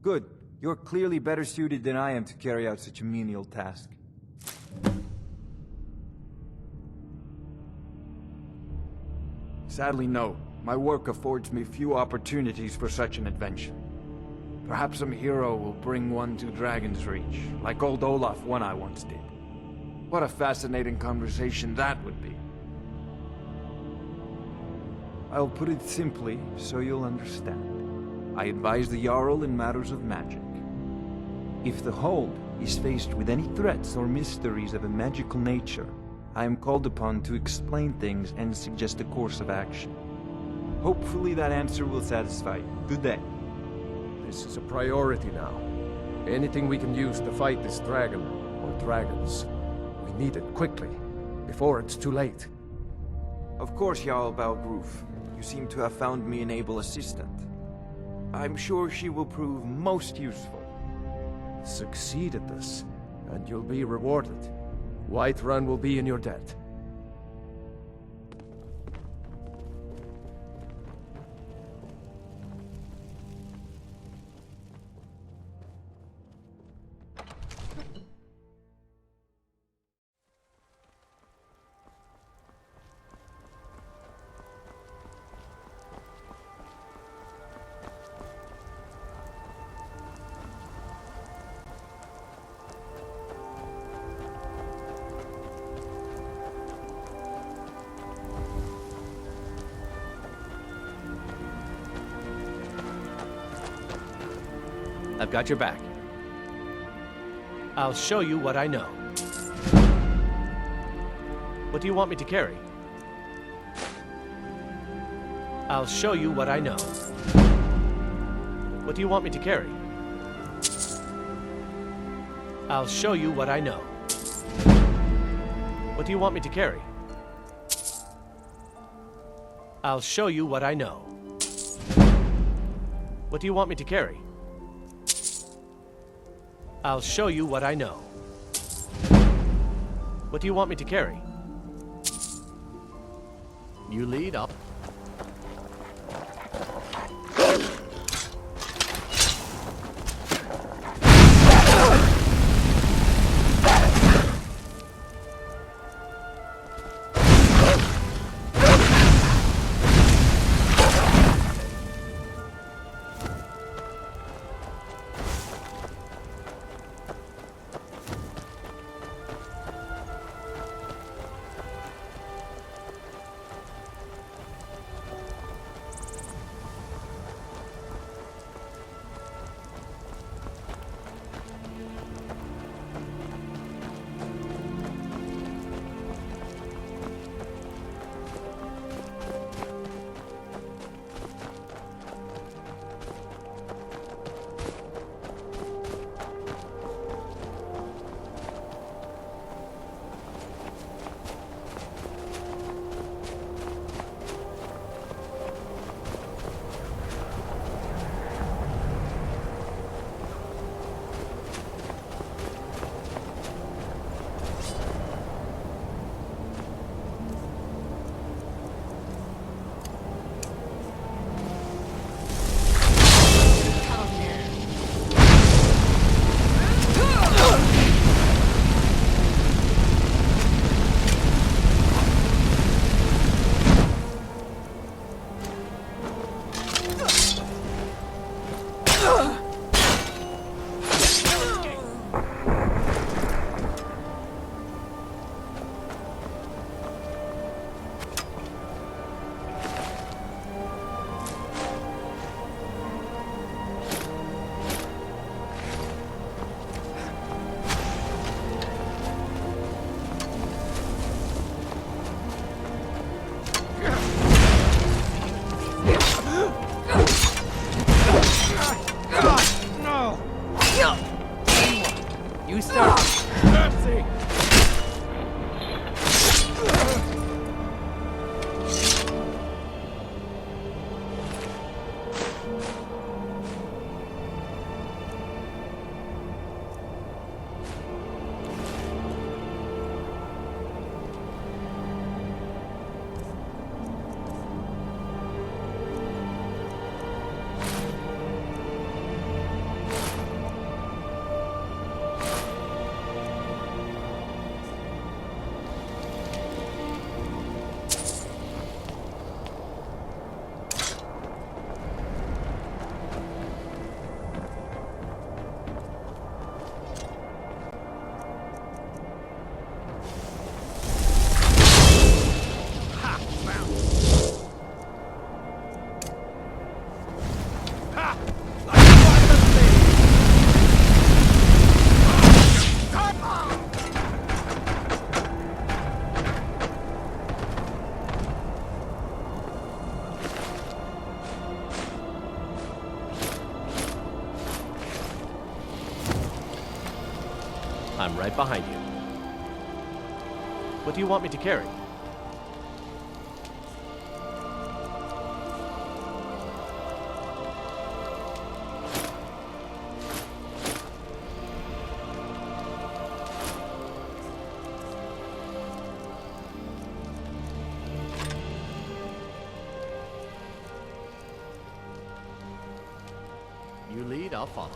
Good. You're clearly better suited than I am to carry out such a menial task. Sadly, no. My work affords me few opportunities for such an adventure. Perhaps some hero will bring one to Dragon's Reach, like old Olaf one I once did. What a fascinating conversation that would be. I'll put it simply, so you'll understand. I advise the Jarl in matters of magic. If the Hold is faced with any threats or mysteries of a magical nature, I am called upon to explain things and suggest a course of action. Hopefully that answer will satisfy you. Good day. This is a priority now. Anything we can use to fight this dragon, or dragons, we need it quickly, before it's too late. Of course, Jarl Balgruf. You seem to have found me an able assistant. I'm sure she will prove most useful. Succeed at this, and you'll be rewarded. Whiterun will be in your debt. I've got your back. I'll show you what I know. What do you want me to carry? I'll show you what I know. What do you want me to carry? I'll show you what I know. What do you want me to carry? I'll show you what I know. What do you want me to carry? I'll show you what I know. What do you want me to carry? You lead, up. You start. Mercy! I'm right behind you. What do you want me to carry? You lead, I'll follow.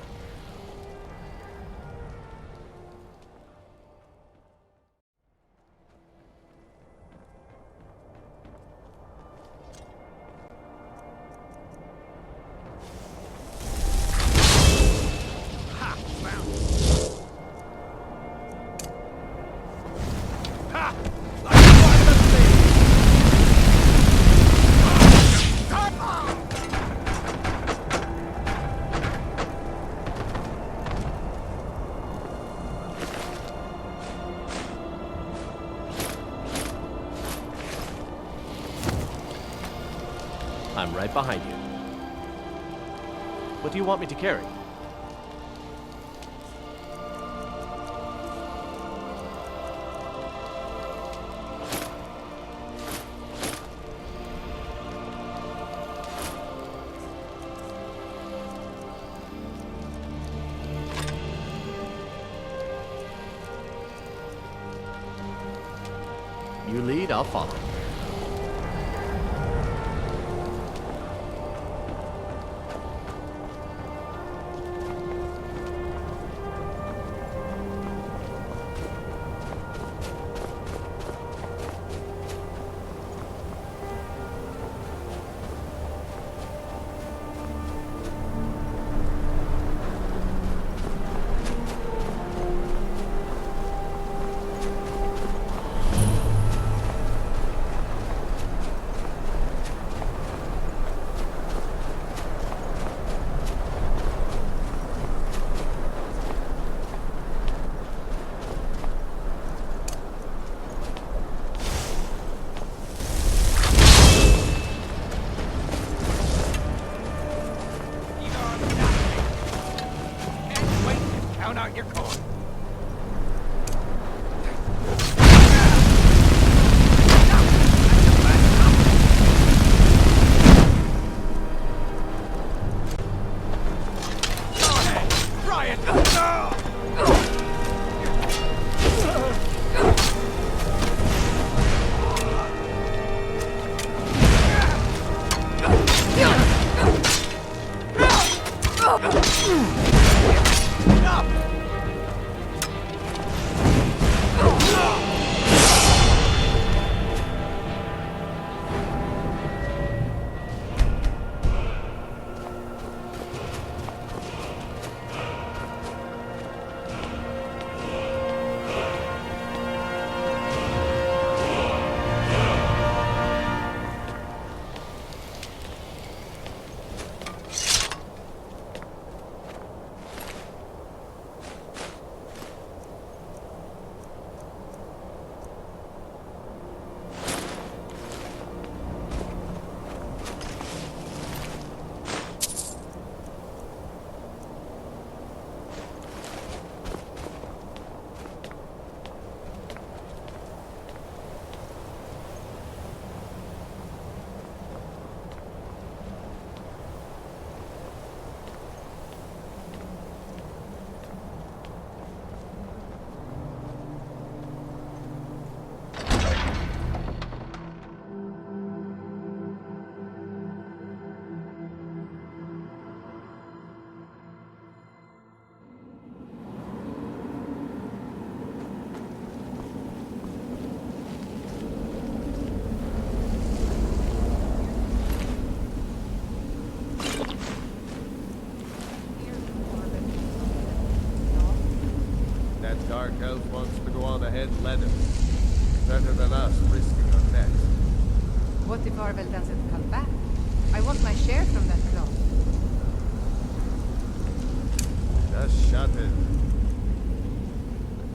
I'm right behind you. What do you want me to carry? You lead, I'll follow. Count out your coin. Try it! Dark Elf wants to go on ahead, let him. Better than us risking our necks. What if Arvel doesn't come back? I want my share from that cloth. Just shut it.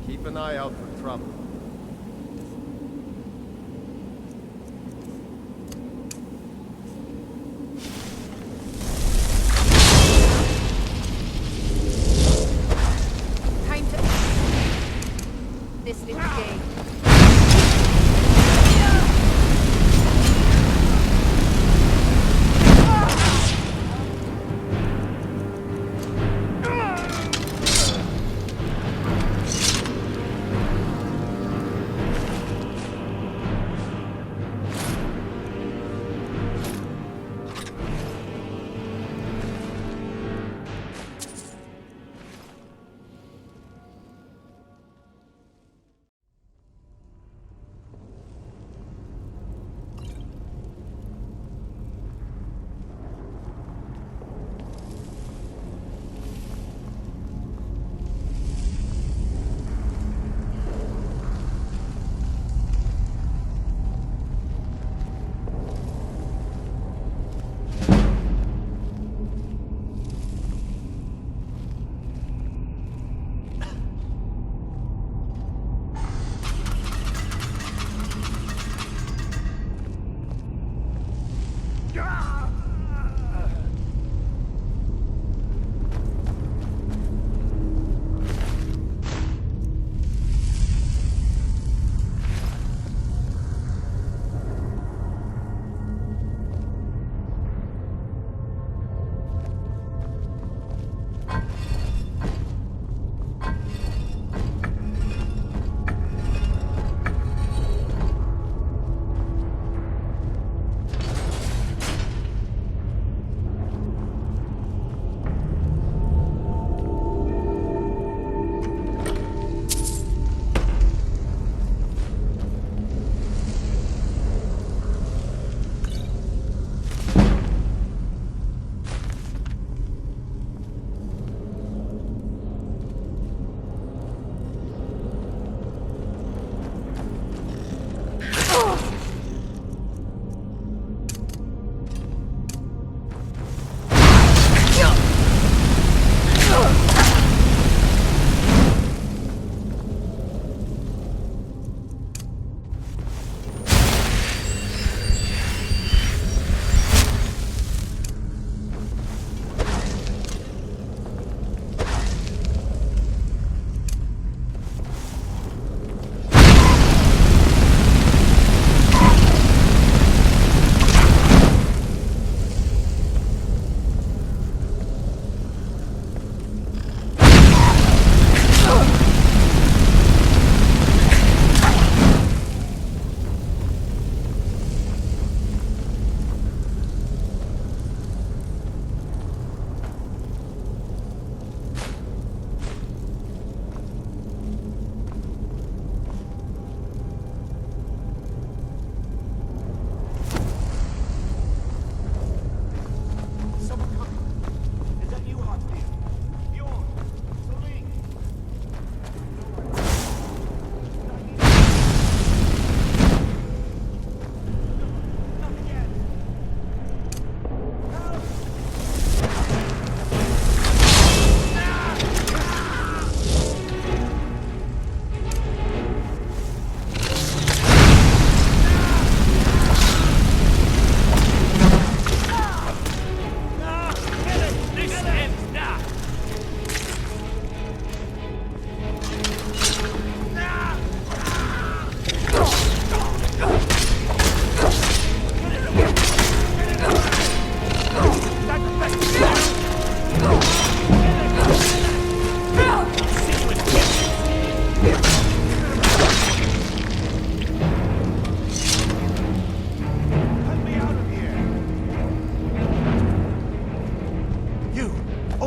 Keep an eye out for trouble. This little game.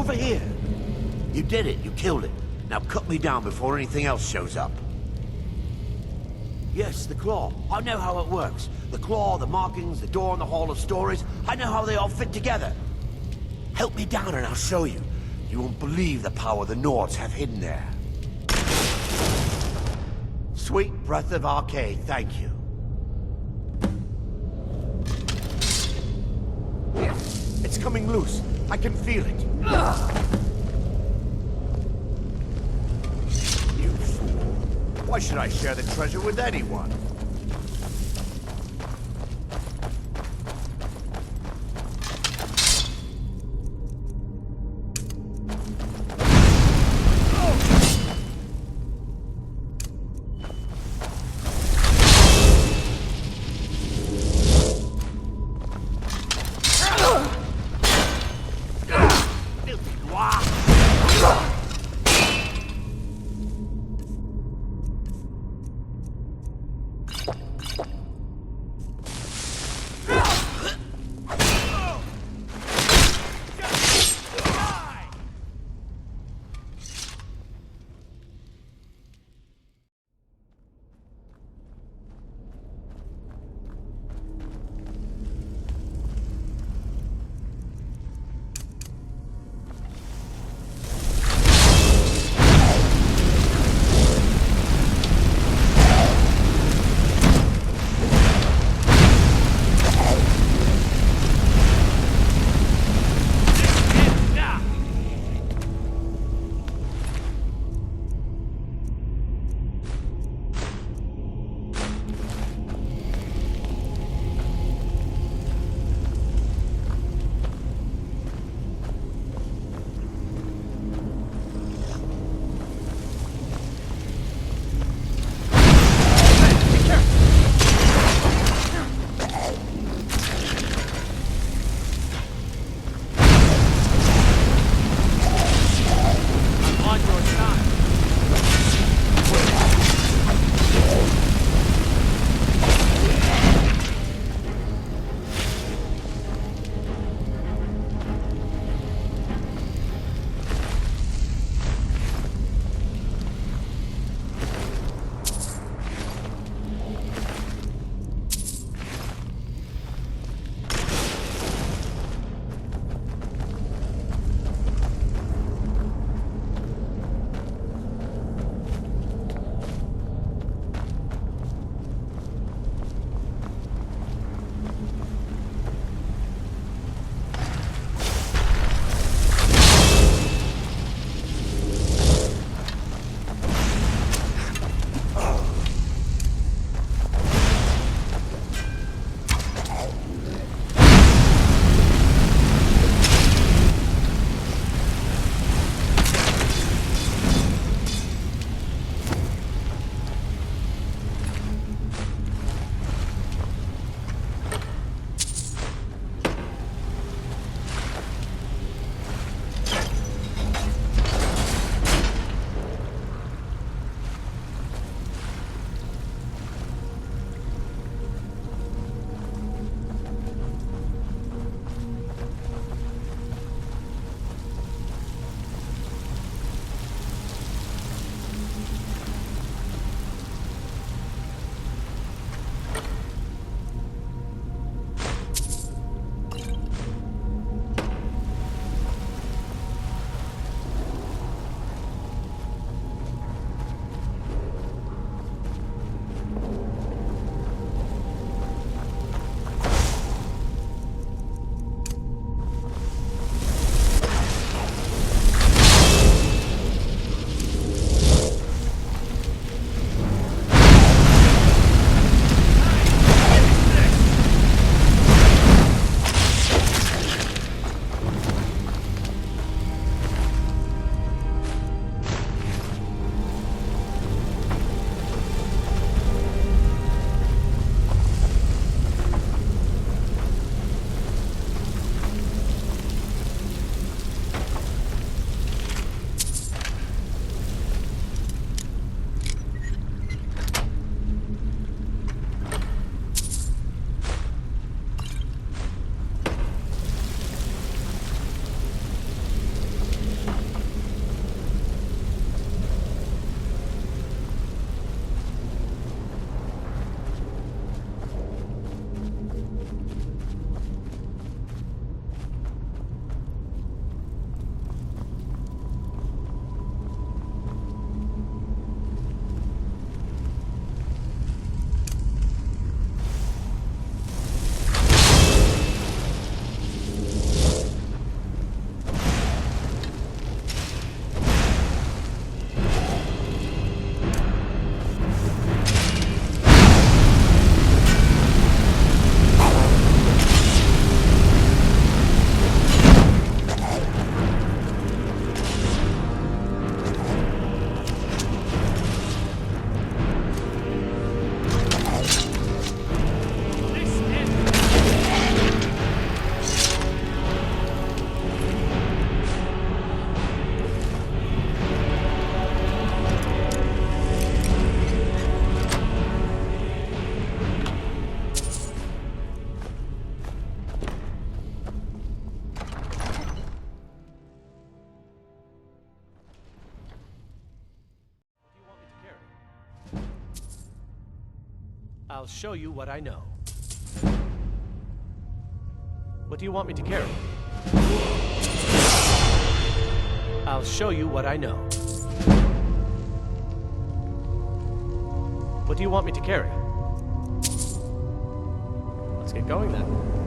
over here. You did it. You killed it. Now cut me down before anything else shows up. Yes, the claw. I know how it works. The claw, the markings, the door in the Hall of Stories. I know how they all fit together. Help me down and I'll show you. You won't believe the power the Nords have hidden there. Sweet breath of Arcade, thank you. It's coming loose. I can feel it. You fool. Why should I share the treasure with anyone? I'll show you what I know. What do you want me to carry? I'll show you what I know. What do you want me to carry? Let's get going then.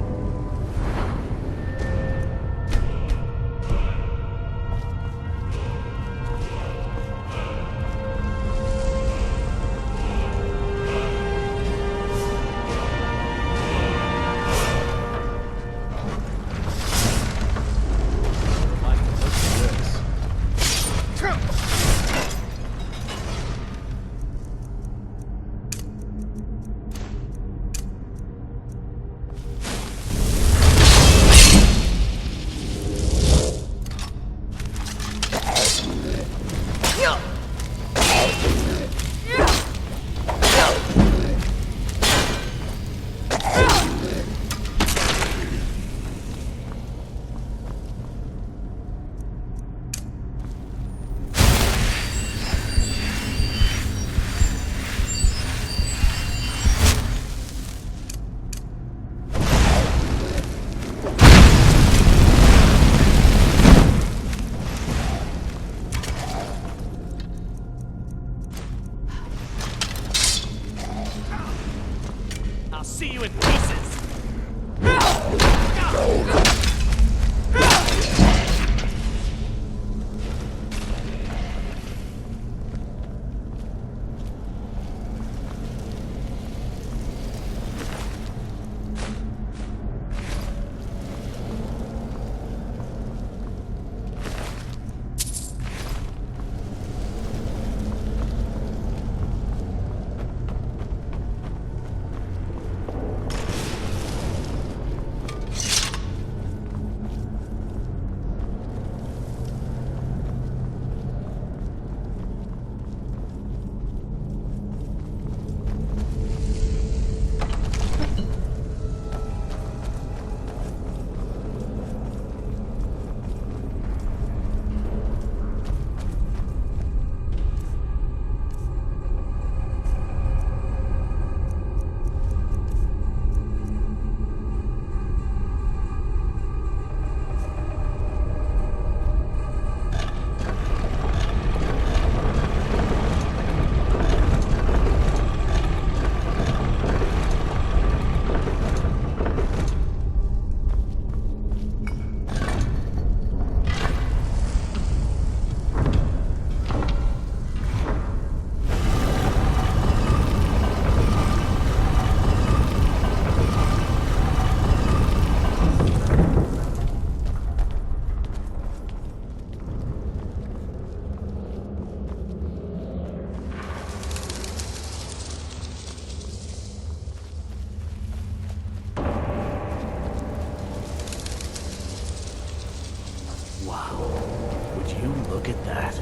I'll see you in pieces! Look at that.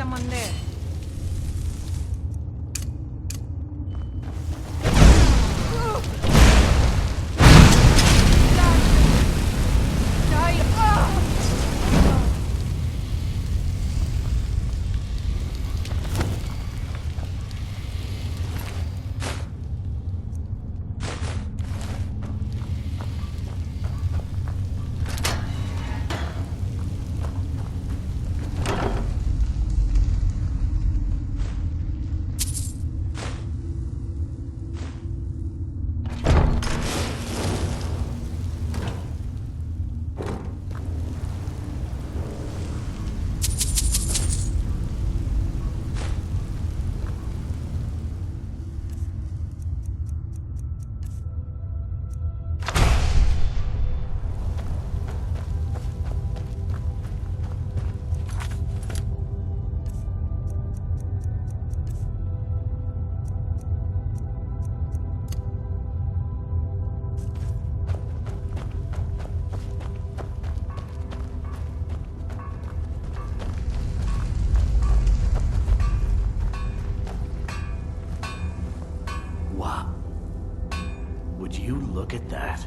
someone there. Would you look at that?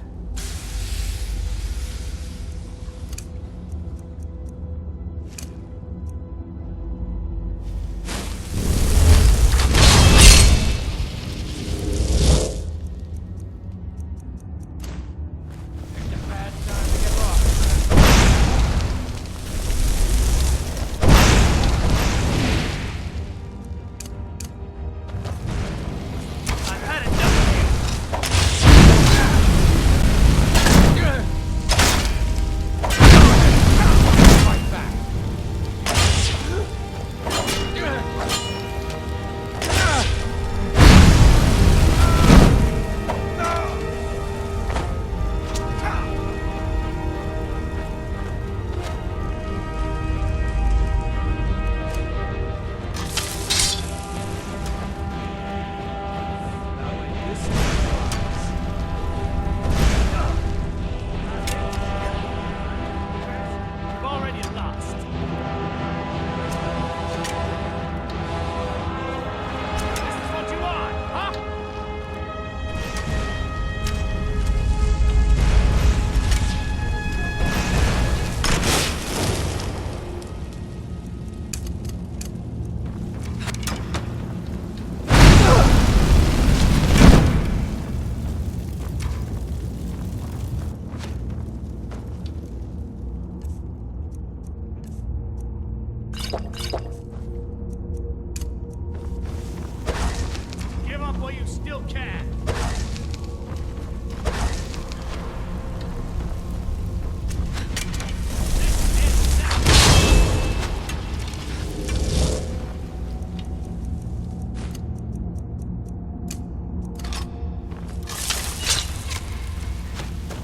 Give up while you still can.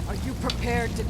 Are you prepared to...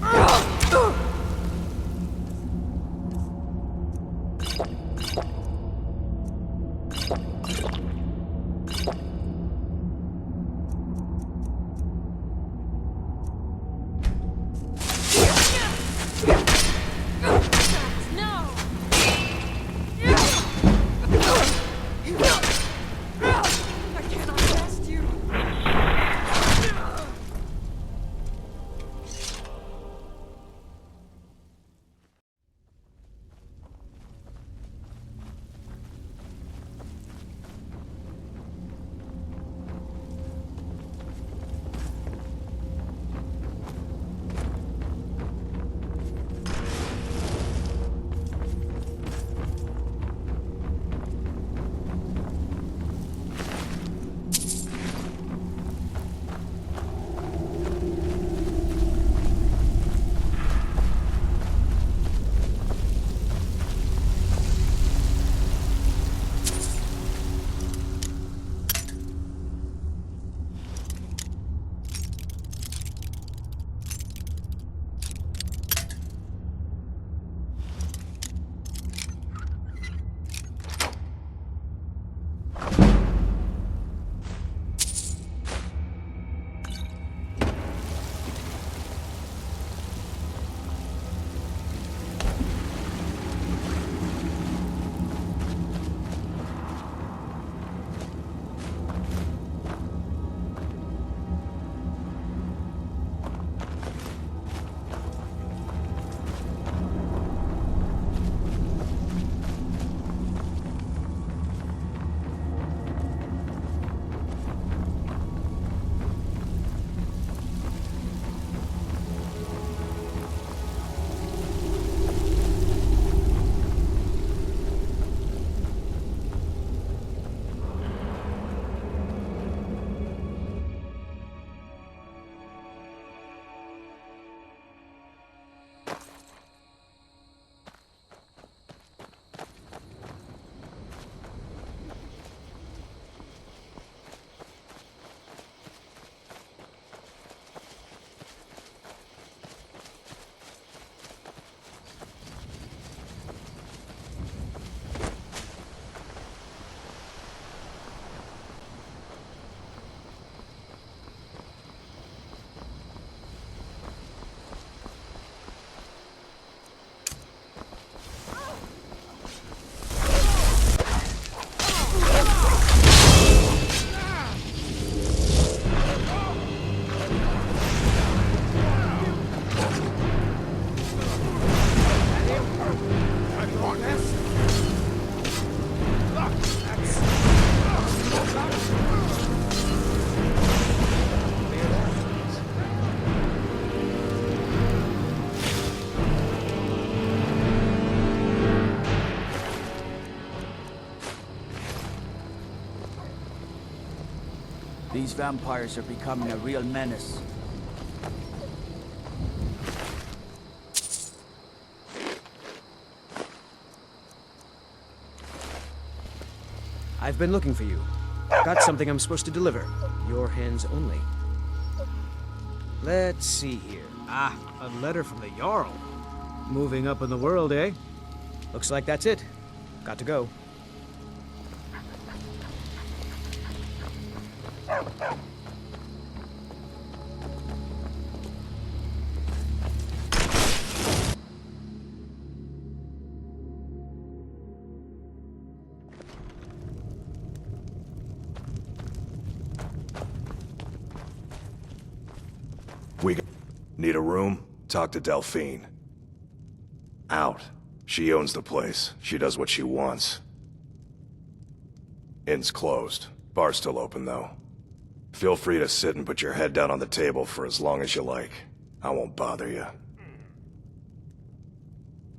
These vampires are becoming a real menace. I've been looking for you. Got something I'm supposed to deliver. Your hands only. Let's see here. Ah, a letter from the Jarl. Moving up in the world, eh? Looks like that's it. Got to go. We need a room? Talk to Delphine. Out. She owns the place. She does what she wants. Inn's closed. Bar's still open, though. Feel free to sit and put your head down on the table for as long as you like. I won't bother you.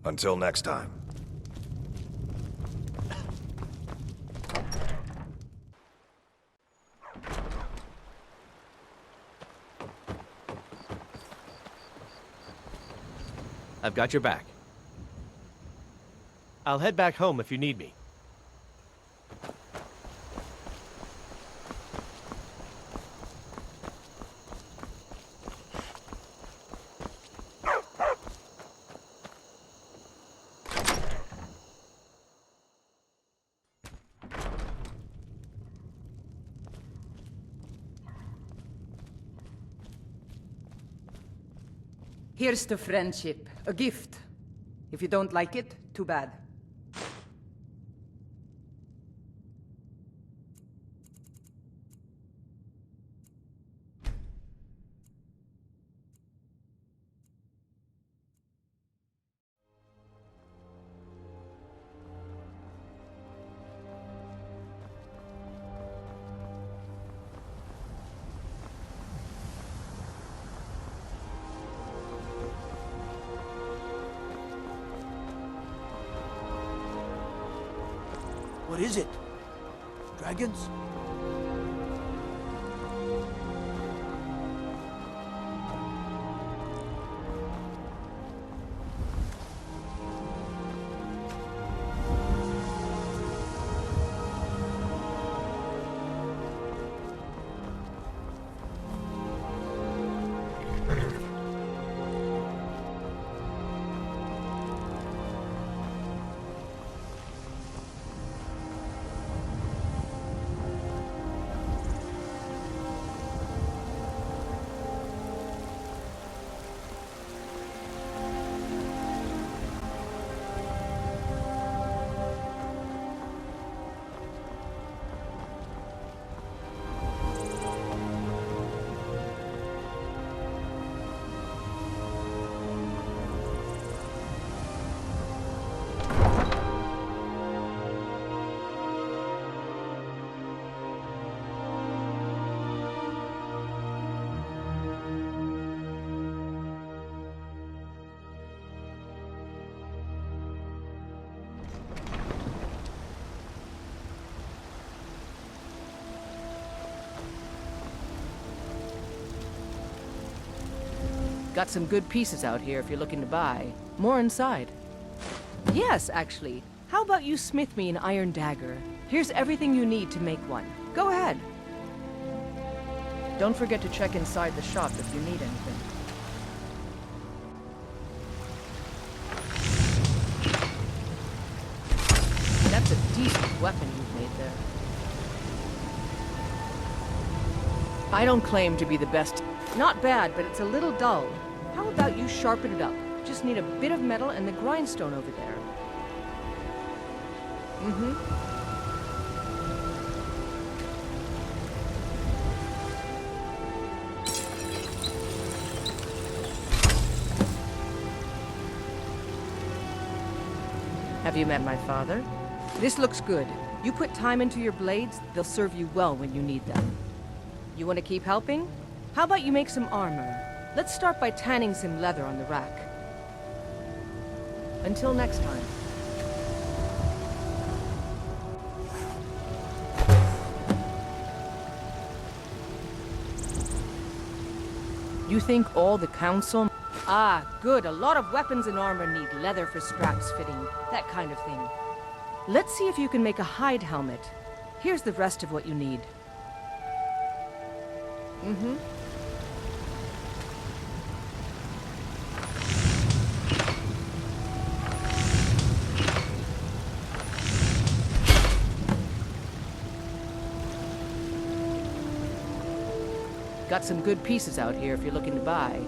Until next time. I've got your back. I'll head back home if you need me. Here's to friendship. A gift. If you don't like it, too bad. What is it? Dragons? Got some good pieces out here if you're looking to buy. More inside. Yes, actually. How about you smith me an iron dagger? Here's everything you need to make one. Go ahead. Don't forget to check inside the shop if you need anything. That's a decent weapon you've made there. I don't claim to be the best. Not bad, but it's a little dull. How about you sharpen it up? Just need a bit of metal and the grindstone over there. Have you met my father? This looks good. You put time into your blades, they'll serve you well when you need them. You want to keep helping? How about you make some armor? Let's start by tanning some leather on the rack. Until next time. You think all the council... Ah, good. A lot of weapons and armor need leather for straps fitting, that kind of thing. Let's see if you can make a hide helmet. Here's the rest of what you need. Got some good pieces out here if you're looking to buy.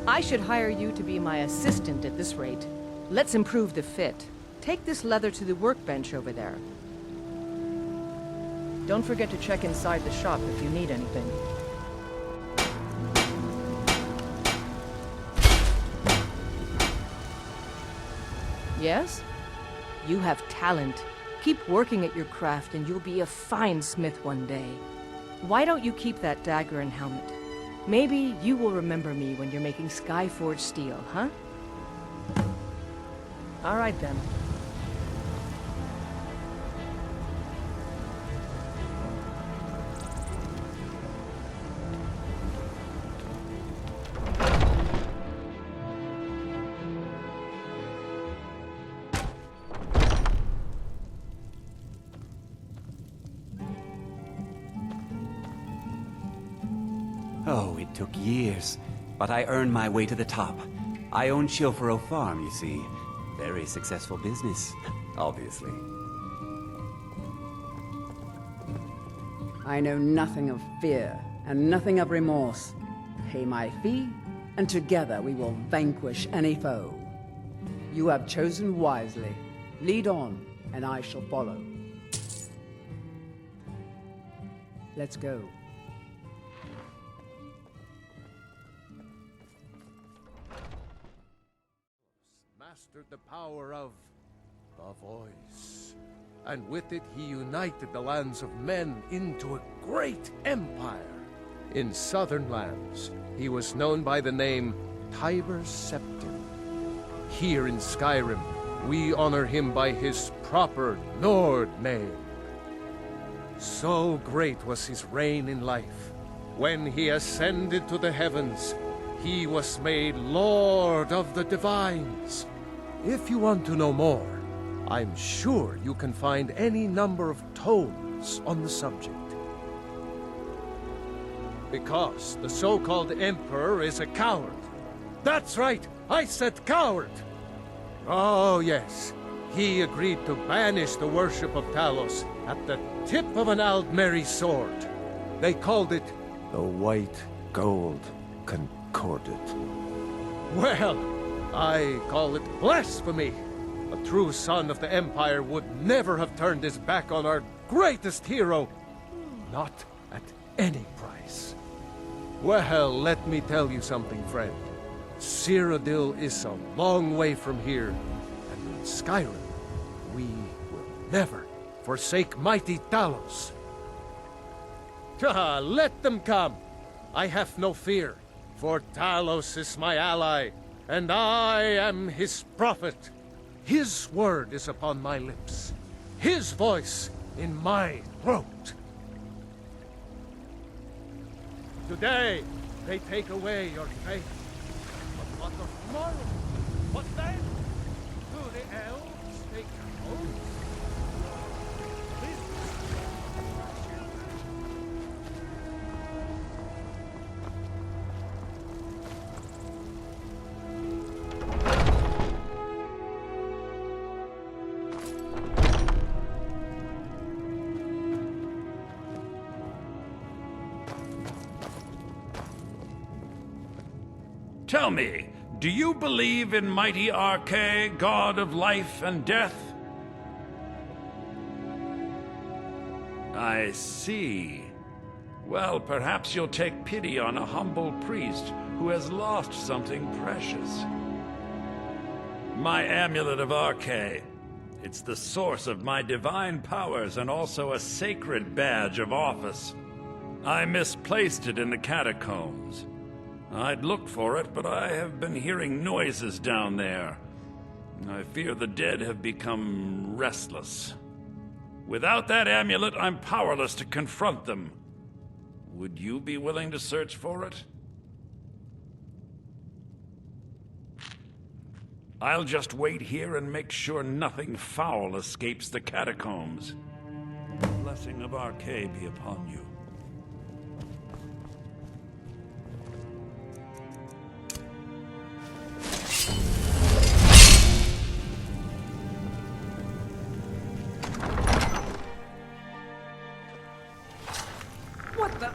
I should hire you to be my assistant at this rate. Let's improve the fit. Take this leather to the workbench over there. Don't forget to check inside the shop if you need anything. Yes? You have talent. Keep working at your craft and you'll be a fine smith one day. Why don't you keep that dagger and helmet? Maybe you will remember me when you're making Skyforged steel, huh? All right then. Oh, it took years, but I earned my way to the top. I own Shilfero Farm, you see. Very successful business, obviously. I know nothing of fear, and nothing of remorse. Pay my fee, and together we will vanquish any foe. You have chosen wisely. Lead on, and I shall follow. Let's go. Mastered the power of the voice, and with it he united the lands of men into a great empire. In southern lands, he was known by the name Tiber Septim. Here in Skyrim, we honor him by his proper Nord name. So great was his reign in life. When he ascended to the heavens, he was made Lord of the Divines. If you want to know more, I'm sure you can find any number of tomes on the subject. Because the so-called Emperor is a coward. That's right, I said coward! Oh yes, he agreed to banish the worship of Talos at the tip of an Aldmeri sword. They called it the White Gold Concordat. Well, I call it blasphemy. A true son of the Empire would never have turned his back on our greatest hero. Not at any price. Well, let me tell you something, friend. Cyrodiil is a long way from here, and in Skyrim, we will never forsake mighty Talos. Let them come. I have no fear, for Talos is my ally, and I am his prophet. His word is upon my lips, his voice in my throat. Today, they take away your faith. But what of tomorrow? What then? Do the elves take your oath? Tell me, do you believe in mighty Arche, god of life and death? I see. Well, perhaps you'll take pity on a humble priest who has lost something precious. My amulet of Arche. It's the source of my divine powers and also a sacred badge of office. I misplaced it in the catacombs. I'd looked for it, but I have been hearing noises down there. I fear the dead have become restless. Without that amulet, I'm powerless to confront them. Would you be willing to search for it? I'll just wait here and make sure nothing foul escapes the catacombs. The blessing of Archay be upon you. What the?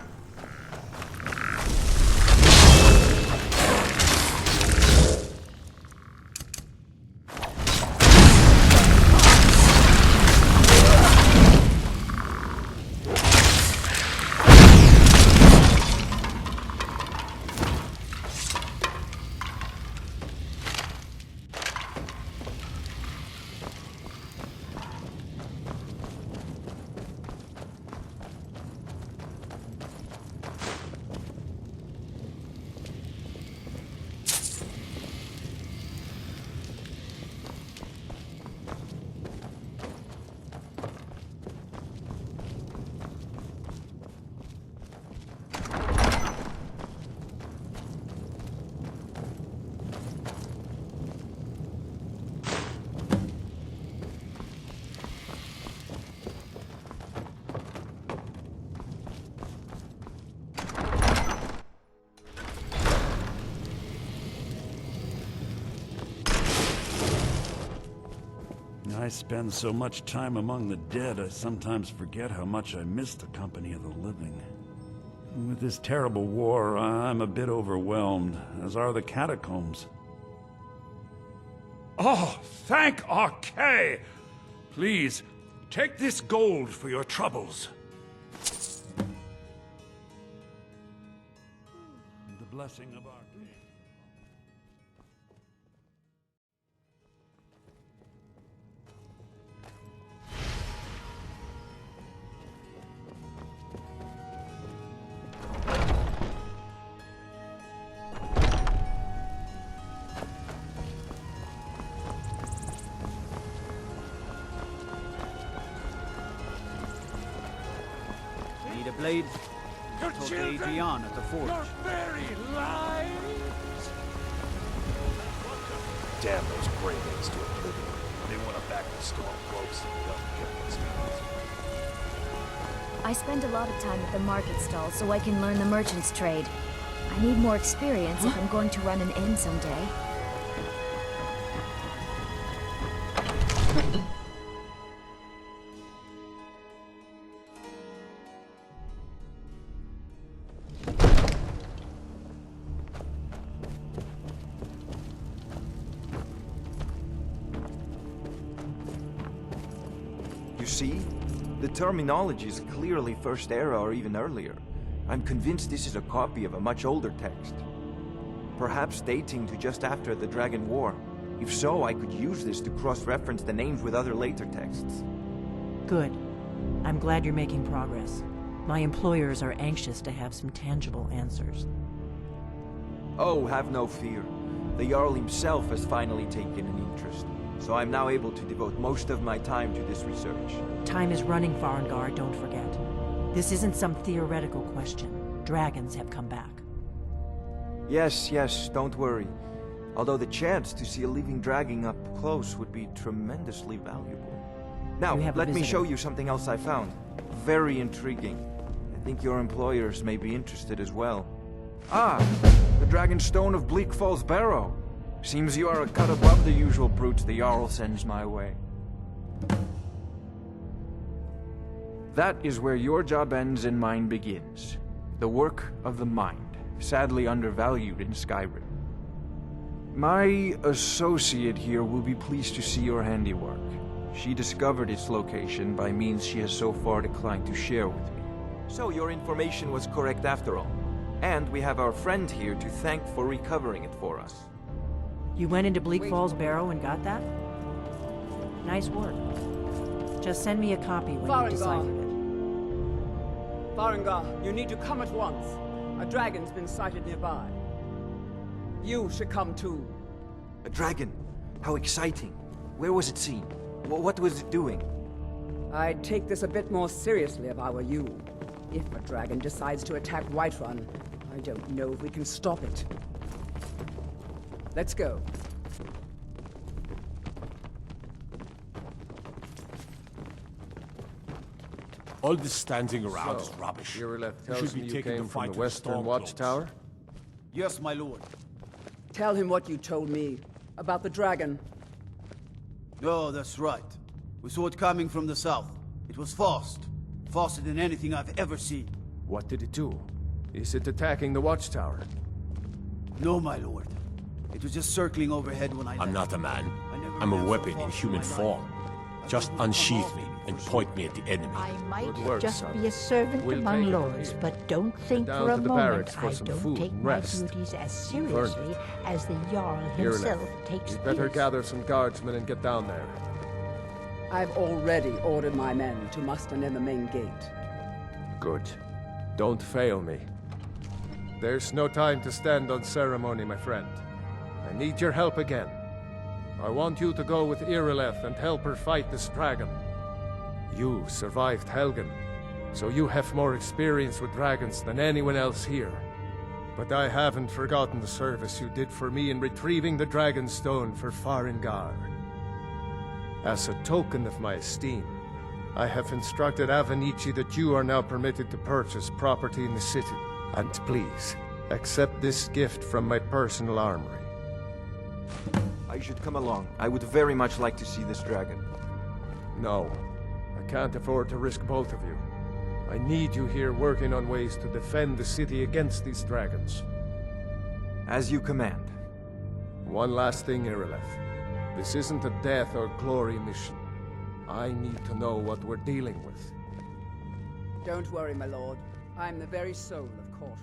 I spend so much time among the dead, I sometimes forget how much I miss the company of the living. With this terrible war, I'm a bit overwhelmed, as are the catacombs. Oh, thank Archay! Please, take this gold for your troubles. The blessing of Archay. Need a blade? Talk to Adrian at the forge. Damn, those Grey Mages do oblivion. They want to back the Stormcloaks. I spend a lot of time at the market stall so I can learn the merchant's trade. I need more experience if I'm going to run an inn someday. You see? The terminology is clearly First Era or even earlier. I'm convinced this is a copy of a much older text. Perhaps dating to just after the Dragon War. If so, I could use this to cross-reference the names with other later texts. Good. I'm glad you're making progress. My employers are anxious to have some tangible answers. Oh, have no fear. The Jarl himself has finally taken an interest, so I'm now able to devote most of my time to this research. Time is running, Farengar, don't forget. This isn't some theoretical question. Dragons have come back. Yes, don't worry. Although the chance to see a living dragon up close would be tremendously valuable. Now, let me show you something else I found. Very intriguing. I think your employers may be interested as well. Ah, the Dragon Stone of Bleak Falls Barrow. Seems you are a cut above the usual brutes the Jarl sends my way. That is where your job ends and mine begins. The work of the mind, sadly undervalued in Skyrim. My associate here will be pleased to see your handiwork. She discovered its location by means she has so far declined to share with me. So your information was correct after all. And we have our friend here to thank for recovering it for us. You went into Bleak Falls Barrow and got that? Nice work. Just send me a copy when you deciphered it. Farengar, you need to come at once. A dragon's been sighted nearby. You should come too. A dragon? How exciting. Where was it seen? What was it doing? I'd take this a bit more seriously if I were you. If a dragon decides to attack Whiterun, I don't know if we can stop it. Let's go. All this standing around is So, rubbish. Irileth You tells should me be you taking came the from fight the to Western Stormcloaks. Watchtower? Yes, my lord. Tell him what you told me about the dragon. No, that's right. We saw it coming from the south. It was fast. Faster than anything I've ever seen. What did it do? Is it attacking the Watchtower? No, my lord. It was just circling overhead when I I'm left. not a man. I'm a weapon in human form. Just unsheath me and point me at the enemy. I might Good work, just son. be a servant We'll among take it from lords, here. but don't think down for a to the moment barracks for I some don't food take and my rest. duties as You've earned seriously as the Jarl Irileth, himself takes you'd better his. gather some guardsmen and get down there. I've already ordered my men to muster near the main gate. Good. Don't fail me. There's no time to stand on ceremony, my friend. I need your help again. I want you to go with Irileth and help her fight this dragon. You survived Helgen, so you have more experience with dragons than anyone else here. But I haven't forgotten the service you did for me in retrieving the Dragon Stone for Farengar. As a token of my esteem, I have instructed Avenici that you are now permitted to purchase property in the city. And please, accept this gift from my personal armory. I should come along. I would very much like to see this dragon. No, I can't afford to risk both of you. I need you here working on ways to defend the city against these dragons. As you command. One last thing, Irileth. This isn't a death or glory mission. I need to know what we're dealing with. Don't worry, my lord. I'm the very soul of caution.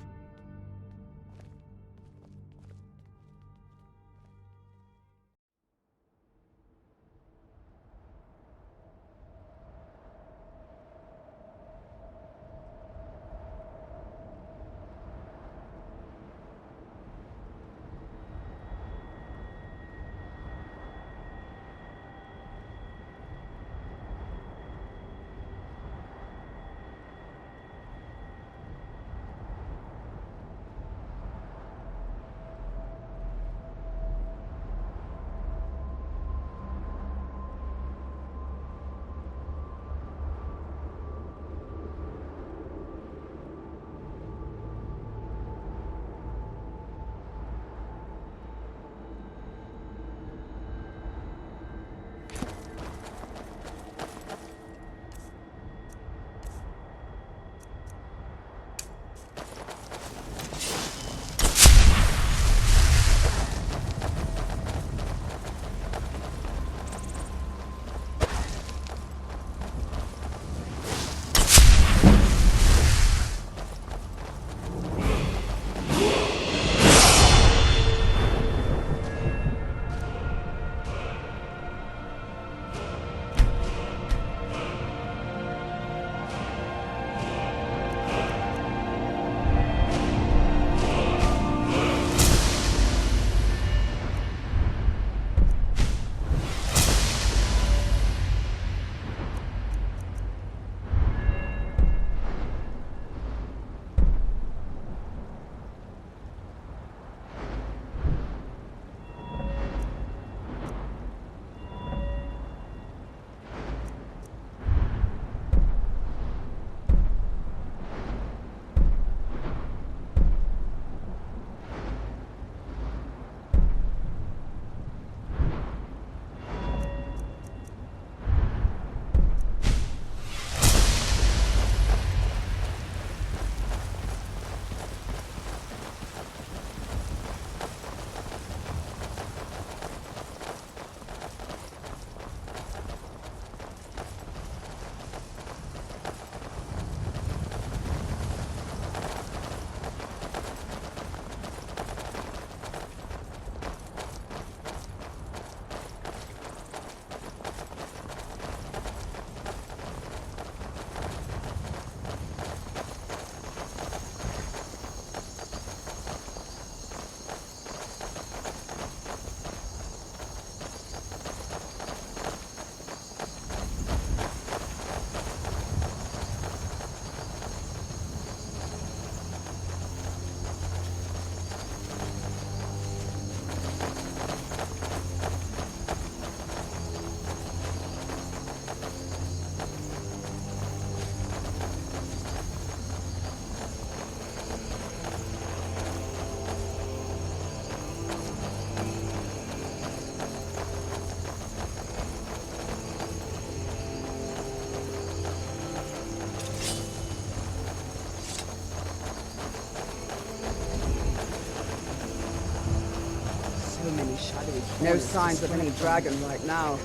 No signs of any dragon right now.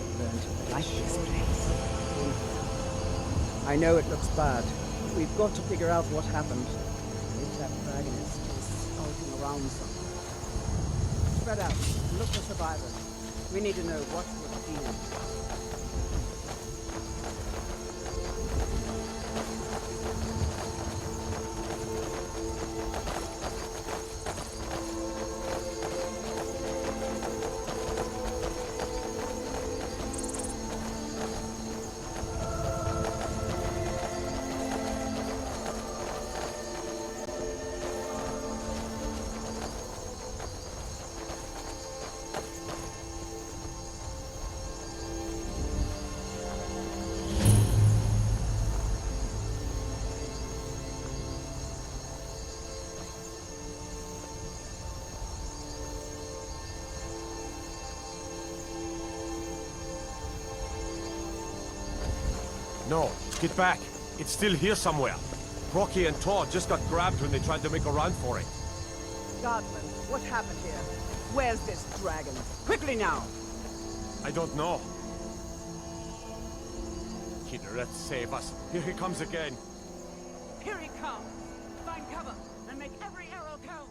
Like this place. I know it looks bad. We've got to figure out what happened. If that dragon is still skulking around somewhere. Spread out. Look for survivors. We need to know what we're feeling. No, get back. It's still here somewhere. Rocky and Todd just got grabbed when they tried to make a run for it. Guardsman, what happened here? Where's this dragon? Quickly now! I don't know. Kidder, let's save us. Here he comes again. Here he comes! Find cover and make every arrow count!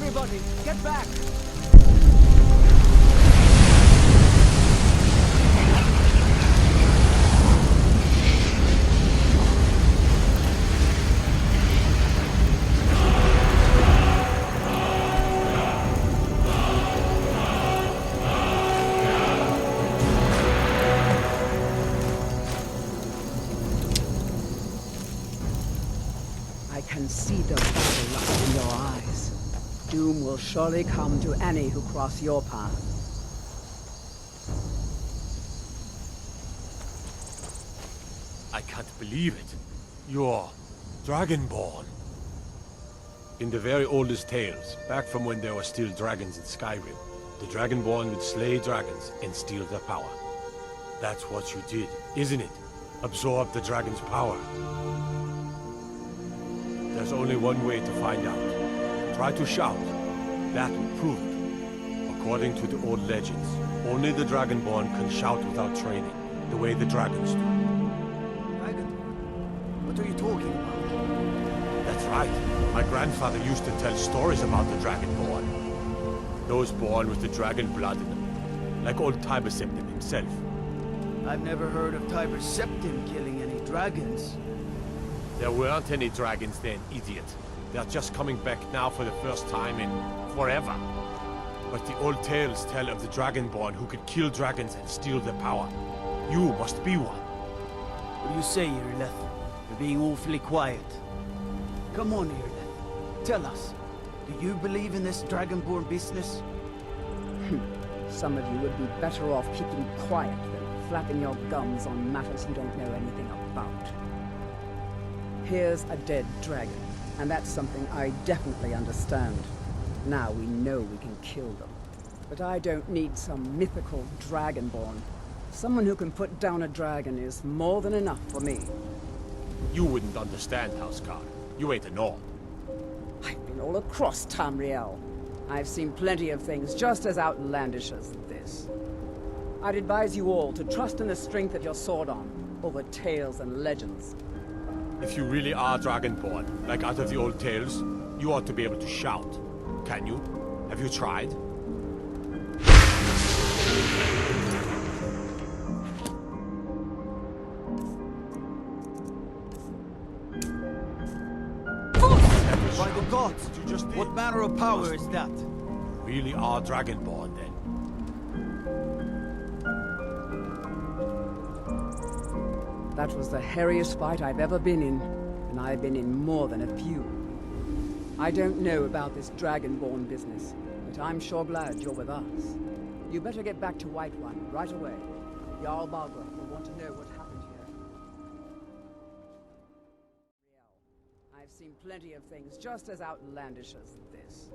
Everybody, get back! I can see the battle lust in your eyes. Doom will surely come to any who cross your path. I can't believe it. You're Dragonborn. In the very oldest tales, back from when there were still dragons in Skyrim, the Dragonborn would slay dragons and steal their power. That's what you did, isn't it? Absorb the dragon's power. There's only one way to find out. Try to shout. That will prove it. According to the old legends, only the Dragonborn can shout without training, the way the dragons do. Dragonborn? What are you talking about? That's right. My grandfather used to tell stories about the Dragonborn. Those born with the dragon blood in them, like old Tiber Septim himself. I've never heard of Tiber Septim killing any dragons. There weren't any dragons then, idiot. They're just coming back now for the first time in forever. But the old tales tell of the Dragonborn who could kill dragons and steal their power. You must be one. What do you say, Irleth? You're being awfully quiet. Come on, Irleth. Tell us, do you believe in this Dragonborn business? Some of you would be better off keeping quiet than flapping your gums on matters you don't know anything about. Here's a dead dragon, and that's something I definitely understand. Now we know we can kill them. But I don't need some mythical Dragonborn. Someone who can put down a dragon is more than enough for me. You wouldn't understand, Houseguard. You ain't a Nord. I've been all across Tamriel. I've seen plenty of things just as outlandish as this. I'd advise you all to trust in the strength of your sword arm over tales and legends. If you really are Dragonborn, like out of the old tales, you ought to be able to shout. Can you? Have you tried? By the gods! What manner of power is that? You really are Dragonborn, then. That was the hairiest fight I've ever been in, and I've been in more than a few. I don't know about this Dragonborn business, but I'm sure glad you're with us. You better get back to White One right away. Jarl Balgruuf will want to know what happened here. I've seen plenty of things just as outlandish as this.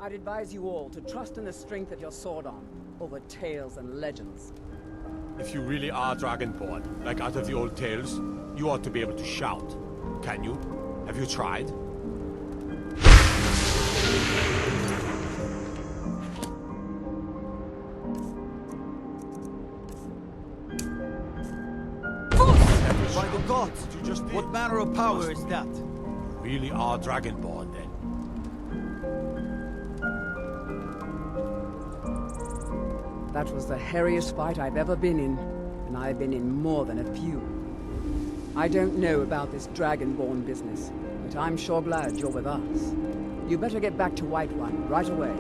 I'd advise you all to trust in the strength of your sword arm over tales and legends. If you really are Dragonborn, like out of the old tales, you ought to be able to shout. Can you? Have you tried? By the gods! What manner of power is that? You really are Dragonborn, then. That was the hairiest fight I've ever been in, and I've been in more than a few. I don't know about this Dragonborn business, but I'm sure glad you're with us. You better get back to White One right away.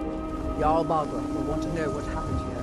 Jarl Balgruuf will want to know what happened here.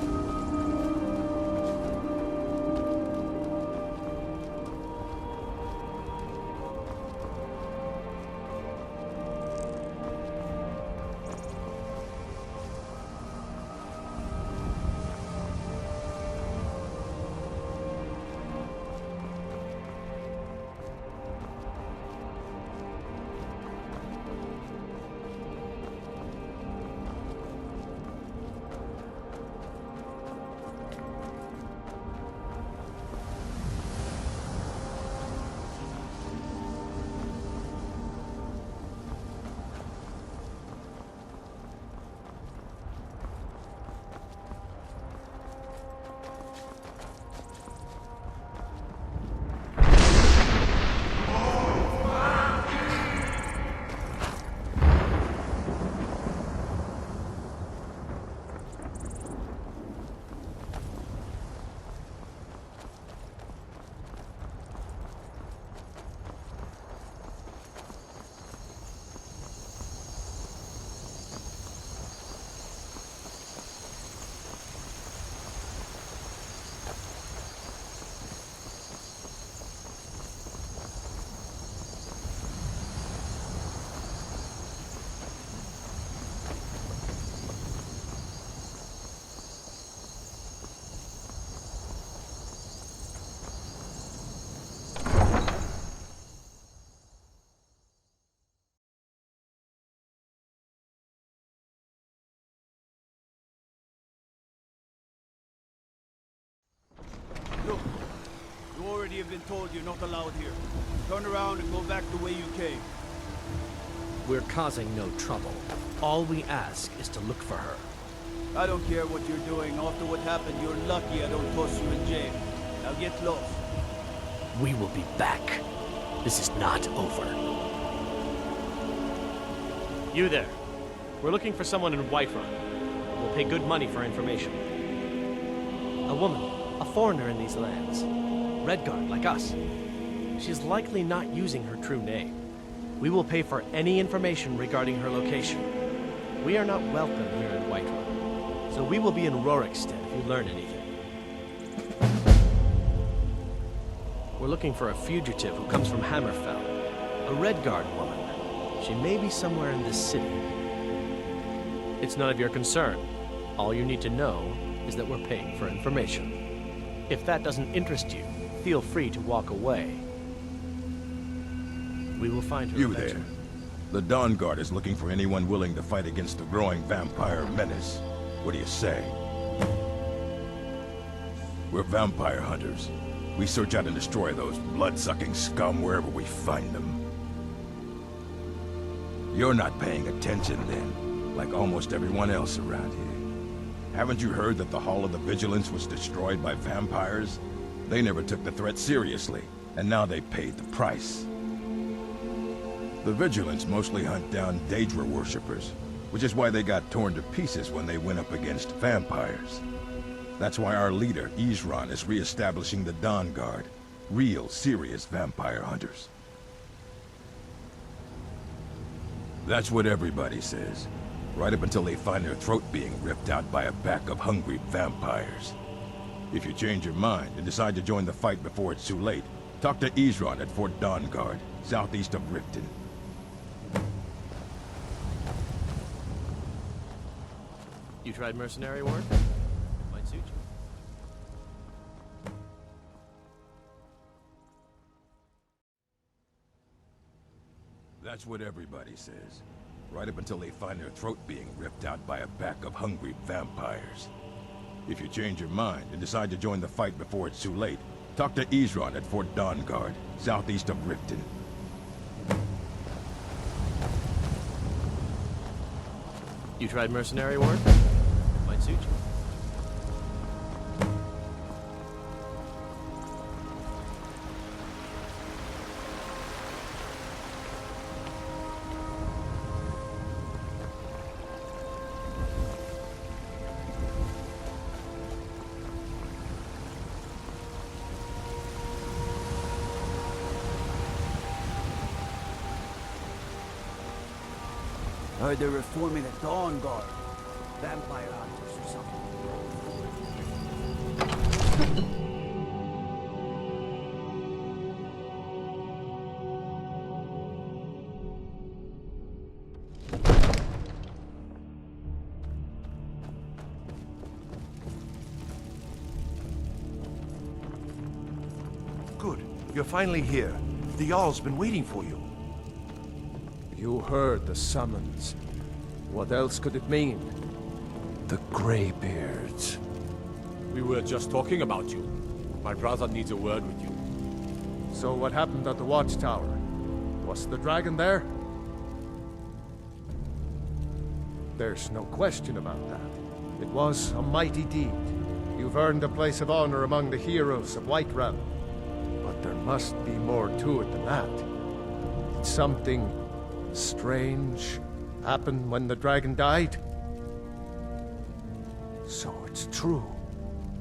already have been told you're not allowed here. Turn around and go back the way you came. We're causing no trouble. All we ask is to look for her. I don't care what you're doing. After what happened, you're lucky I don't toss you in jail. Now get lost. We will be back. This is not over. You there. We're looking for someone in Whiterun. We'll pay good money for information. A woman, a foreigner in these lands. Redguard, like us. She's likely not using her true name. We will pay for any information regarding her location. We are not welcome here in Whiterun, so we will be in Rorikstead if you learn anything. We're looking for a fugitive who comes from Hammerfell. A Redguard woman. She may be somewhere in this city. It's none of your concern. All you need to know is that we're paying for information. If that doesn't interest you, feel free to walk away. We will find her You eventually. there. The Dawn Guard is looking for anyone willing to fight against the growing vampire menace. What do you say? We're vampire hunters. We search out and destroy those blood-sucking scum wherever we find them. You're not paying attention then, like almost everyone else around here. Haven't you heard that the Hall of the Vigilance was destroyed by vampires? They never took the threat seriously, and now they paid the price. The Vigilance mostly hunt down Daedra worshippers, which is why they got torn to pieces when they went up against vampires. That's why our leader, Isran, is re-establishing the Dawn Guard. Real, serious vampire hunters. That's what everybody says. Right up until they find their throat being ripped out by a pack of hungry vampires. If you change your mind and decide to join the fight before it's too late, talk to Isran at Fort Dawnguard, southeast of Riften. You tried mercenary work? Might suit you. That's what everybody says. Right up until they find their throat being ripped out by a pack of hungry vampires. If you change your mind and decide to join the fight before it's too late, talk to Isran at Fort Dawnguard, southeast of Riften. You tried mercenary work? Might suit you. Heard they're reforming the Dawn Guard. Vampire hunters or something. Good. You're finally here. The Jarl's been waiting for you. You heard the summons. What else could it mean? The Greybeards. We were just talking about you. My brother needs a word with you. So what happened at the watchtower? Was the dragon there? There's no question about that. It was a mighty deed. You've earned a place of honor among the heroes of Whiterun. But there must be more to it than that. Did something strange happen when the dragon died? So it's true.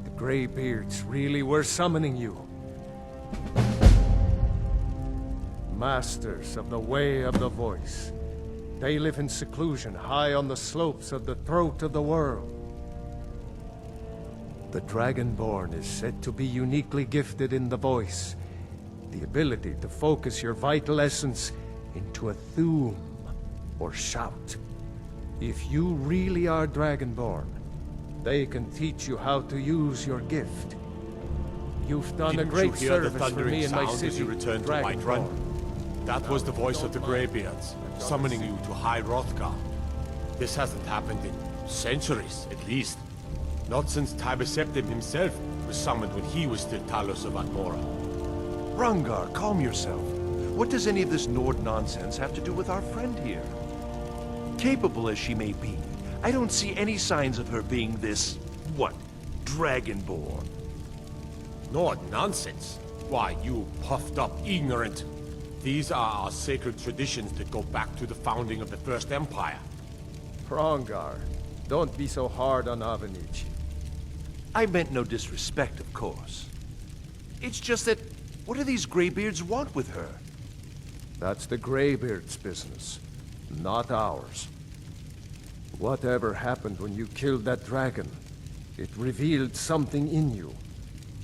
The Greybeards really were summoning you. Masters of the Way of the Voice. They live in seclusion high on the slopes of the throat of the world. The Dragonborn is said to be uniquely gifted in the voice. The ability to focus your vital essence into a thum, or shout. If you really are Dragonborn, they can teach you how to use your gift. You've done a great service for me in my city, as you returned to Whiterun? That was the voice of the Greybeards, summoning you to High Hrothgar. This hasn't happened in centuries, at least. Not since Tiber Septim himself was summoned when he was still Talos of Atmora. Rungar, calm yourself. What does any of this Nord nonsense have to do with our friend here? Capable as she may be, I don't see any signs of her being this, what, Dragonborn. Nord nonsense? Why, you puffed up ignorant. These are our sacred traditions that go back to the founding of the First Empire. Hrongar, don't be so hard on Avenici. I meant no disrespect, of course. It's just that, what do these Greybeards want with her? That's the Greybeards' business, not ours. Whatever happened when you killed that dragon, it revealed something in you,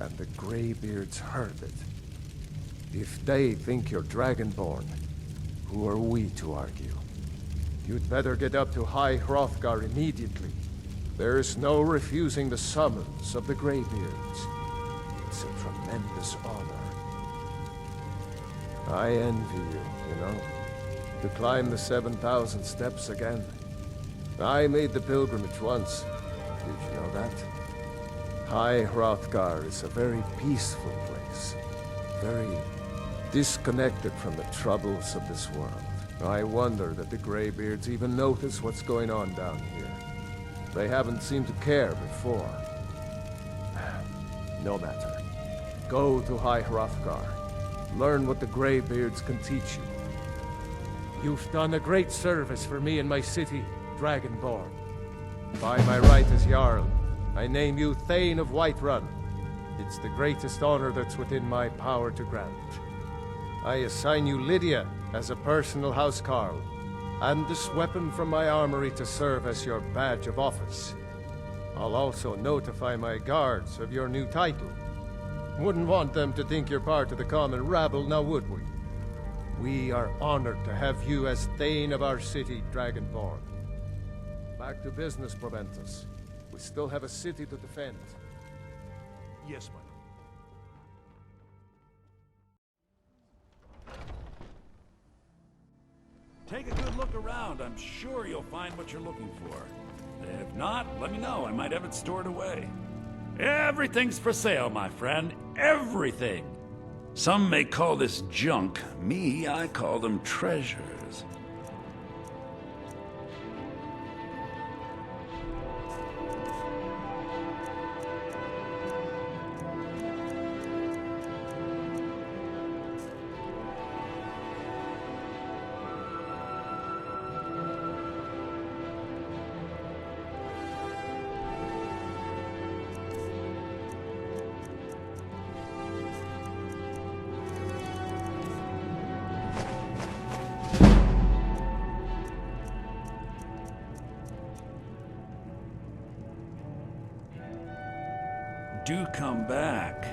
and the Greybeards heard it. If they think you're Dragonborn, who are we to argue? You'd better get up to High Hrothgar immediately. There's no refusing the summons of the Greybeards. It's a tremendous honor. I envy you know? To climb the 7,000 steps again. I made the pilgrimage once. Did you know that? High Hrothgar is a very peaceful place. Very disconnected from the troubles of this world. I wonder that the Greybeards even notice what's going on down here. They haven't seemed to care before. No matter. Go to High Hrothgar. Learn what the Greybeards can teach you. You've done a great service for me and my city, Dragonborn. By my right as Jarl, I name you Thane of Whiterun. It's the greatest honor that's within my power to grant. I assign you Lydia as a personal housecarl, and this weapon from my armory to serve as your badge of office. I'll also notify my guards of your new title. Wouldn't want them to think you're part of the common rabble, now would we? We are honored to have you as Thane of our city, Dragonborn. Back to business, Proventus. We still have a city to defend. Yes, my lord. Take a good look around. I'm sure you'll find what you're looking for. If not, let me know. I might have it stored away. Everything's for sale, my friend. Everything. Some may call this junk. Me, I call them treasures. Do come back.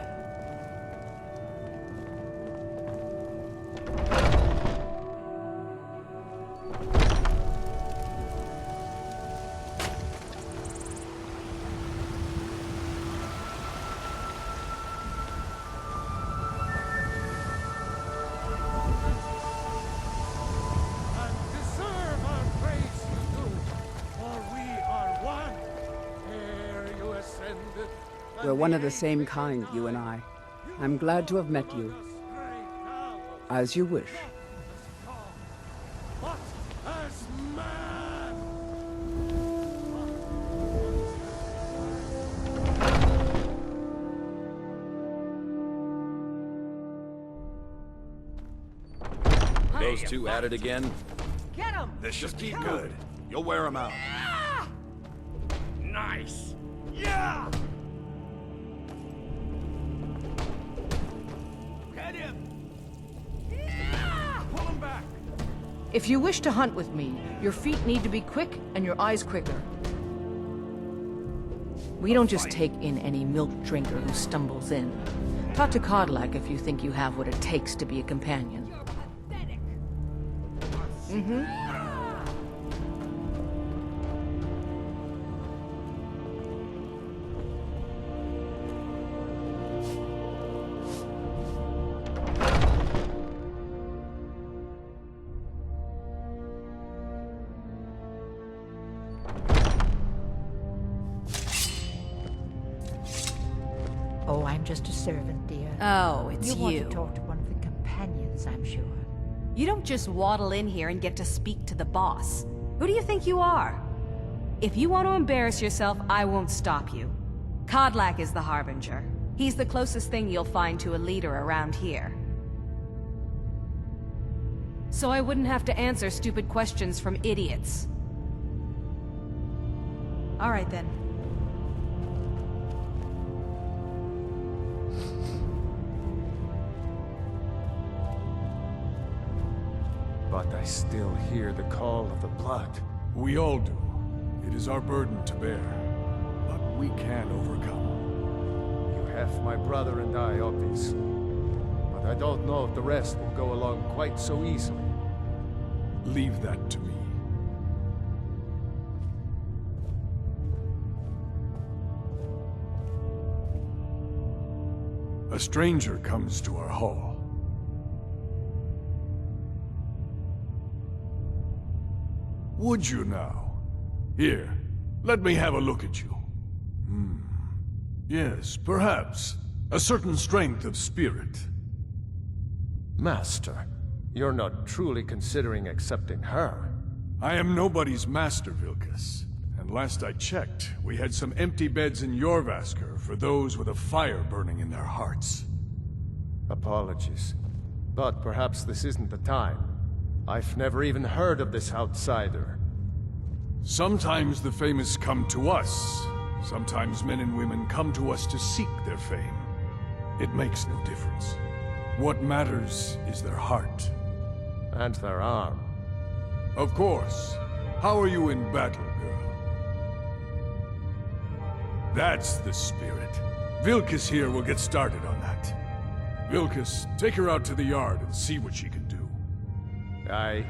We're one of the same kind, you and I. I'm glad to have met you. As you wish. Those two at it again? Get him! This should be good. You'll wear them out. Nice. Yeah! Get him! Pull him back! If you wish to hunt with me, your feet need to be quick and your eyes quicker. We don't just take in any milk drinker who stumbles in. Talk to Kodlak if you think you have what it takes to be a companion. Mm-hmm. Oh, I'm just a servant, dear. Oh, it's you. Want you. to talk to one of the companions, I'm sure. You don't just waddle in here and get to speak to the boss. Who do you think you are? If you want to embarrass yourself, I won't stop you. Kodlak is the Harbinger. He's the closest thing you'll find to a leader around here. So I wouldn't have to answer stupid questions from idiots. All right, then. But I still hear the call of the blood. We all do. It is our burden to bear. But we can overcome. You have my brother and I, obviously. But I don't know if the rest will go along quite so easily. Leave that to me. A stranger comes to our hall. Would you now? Here, let me have a look at you. Yes, perhaps. A certain strength of spirit. Master, you're not truly considering accepting her. I am nobody's master, Vilkas. And last I checked, we had some empty beds in Jorvaskr for those with a fire burning in their hearts. Apologies. But perhaps this isn't the time. I've never even heard of this outsider. Sometimes the famous come to us. Sometimes men and women come to us to seek their fame. It makes no difference. What matters is their heart. And their arm. Of course. How are you in battle, girl? That's the spirit. Vilkas here will get started on that. Vilkas, take her out to the yard and see what she can do. Aye.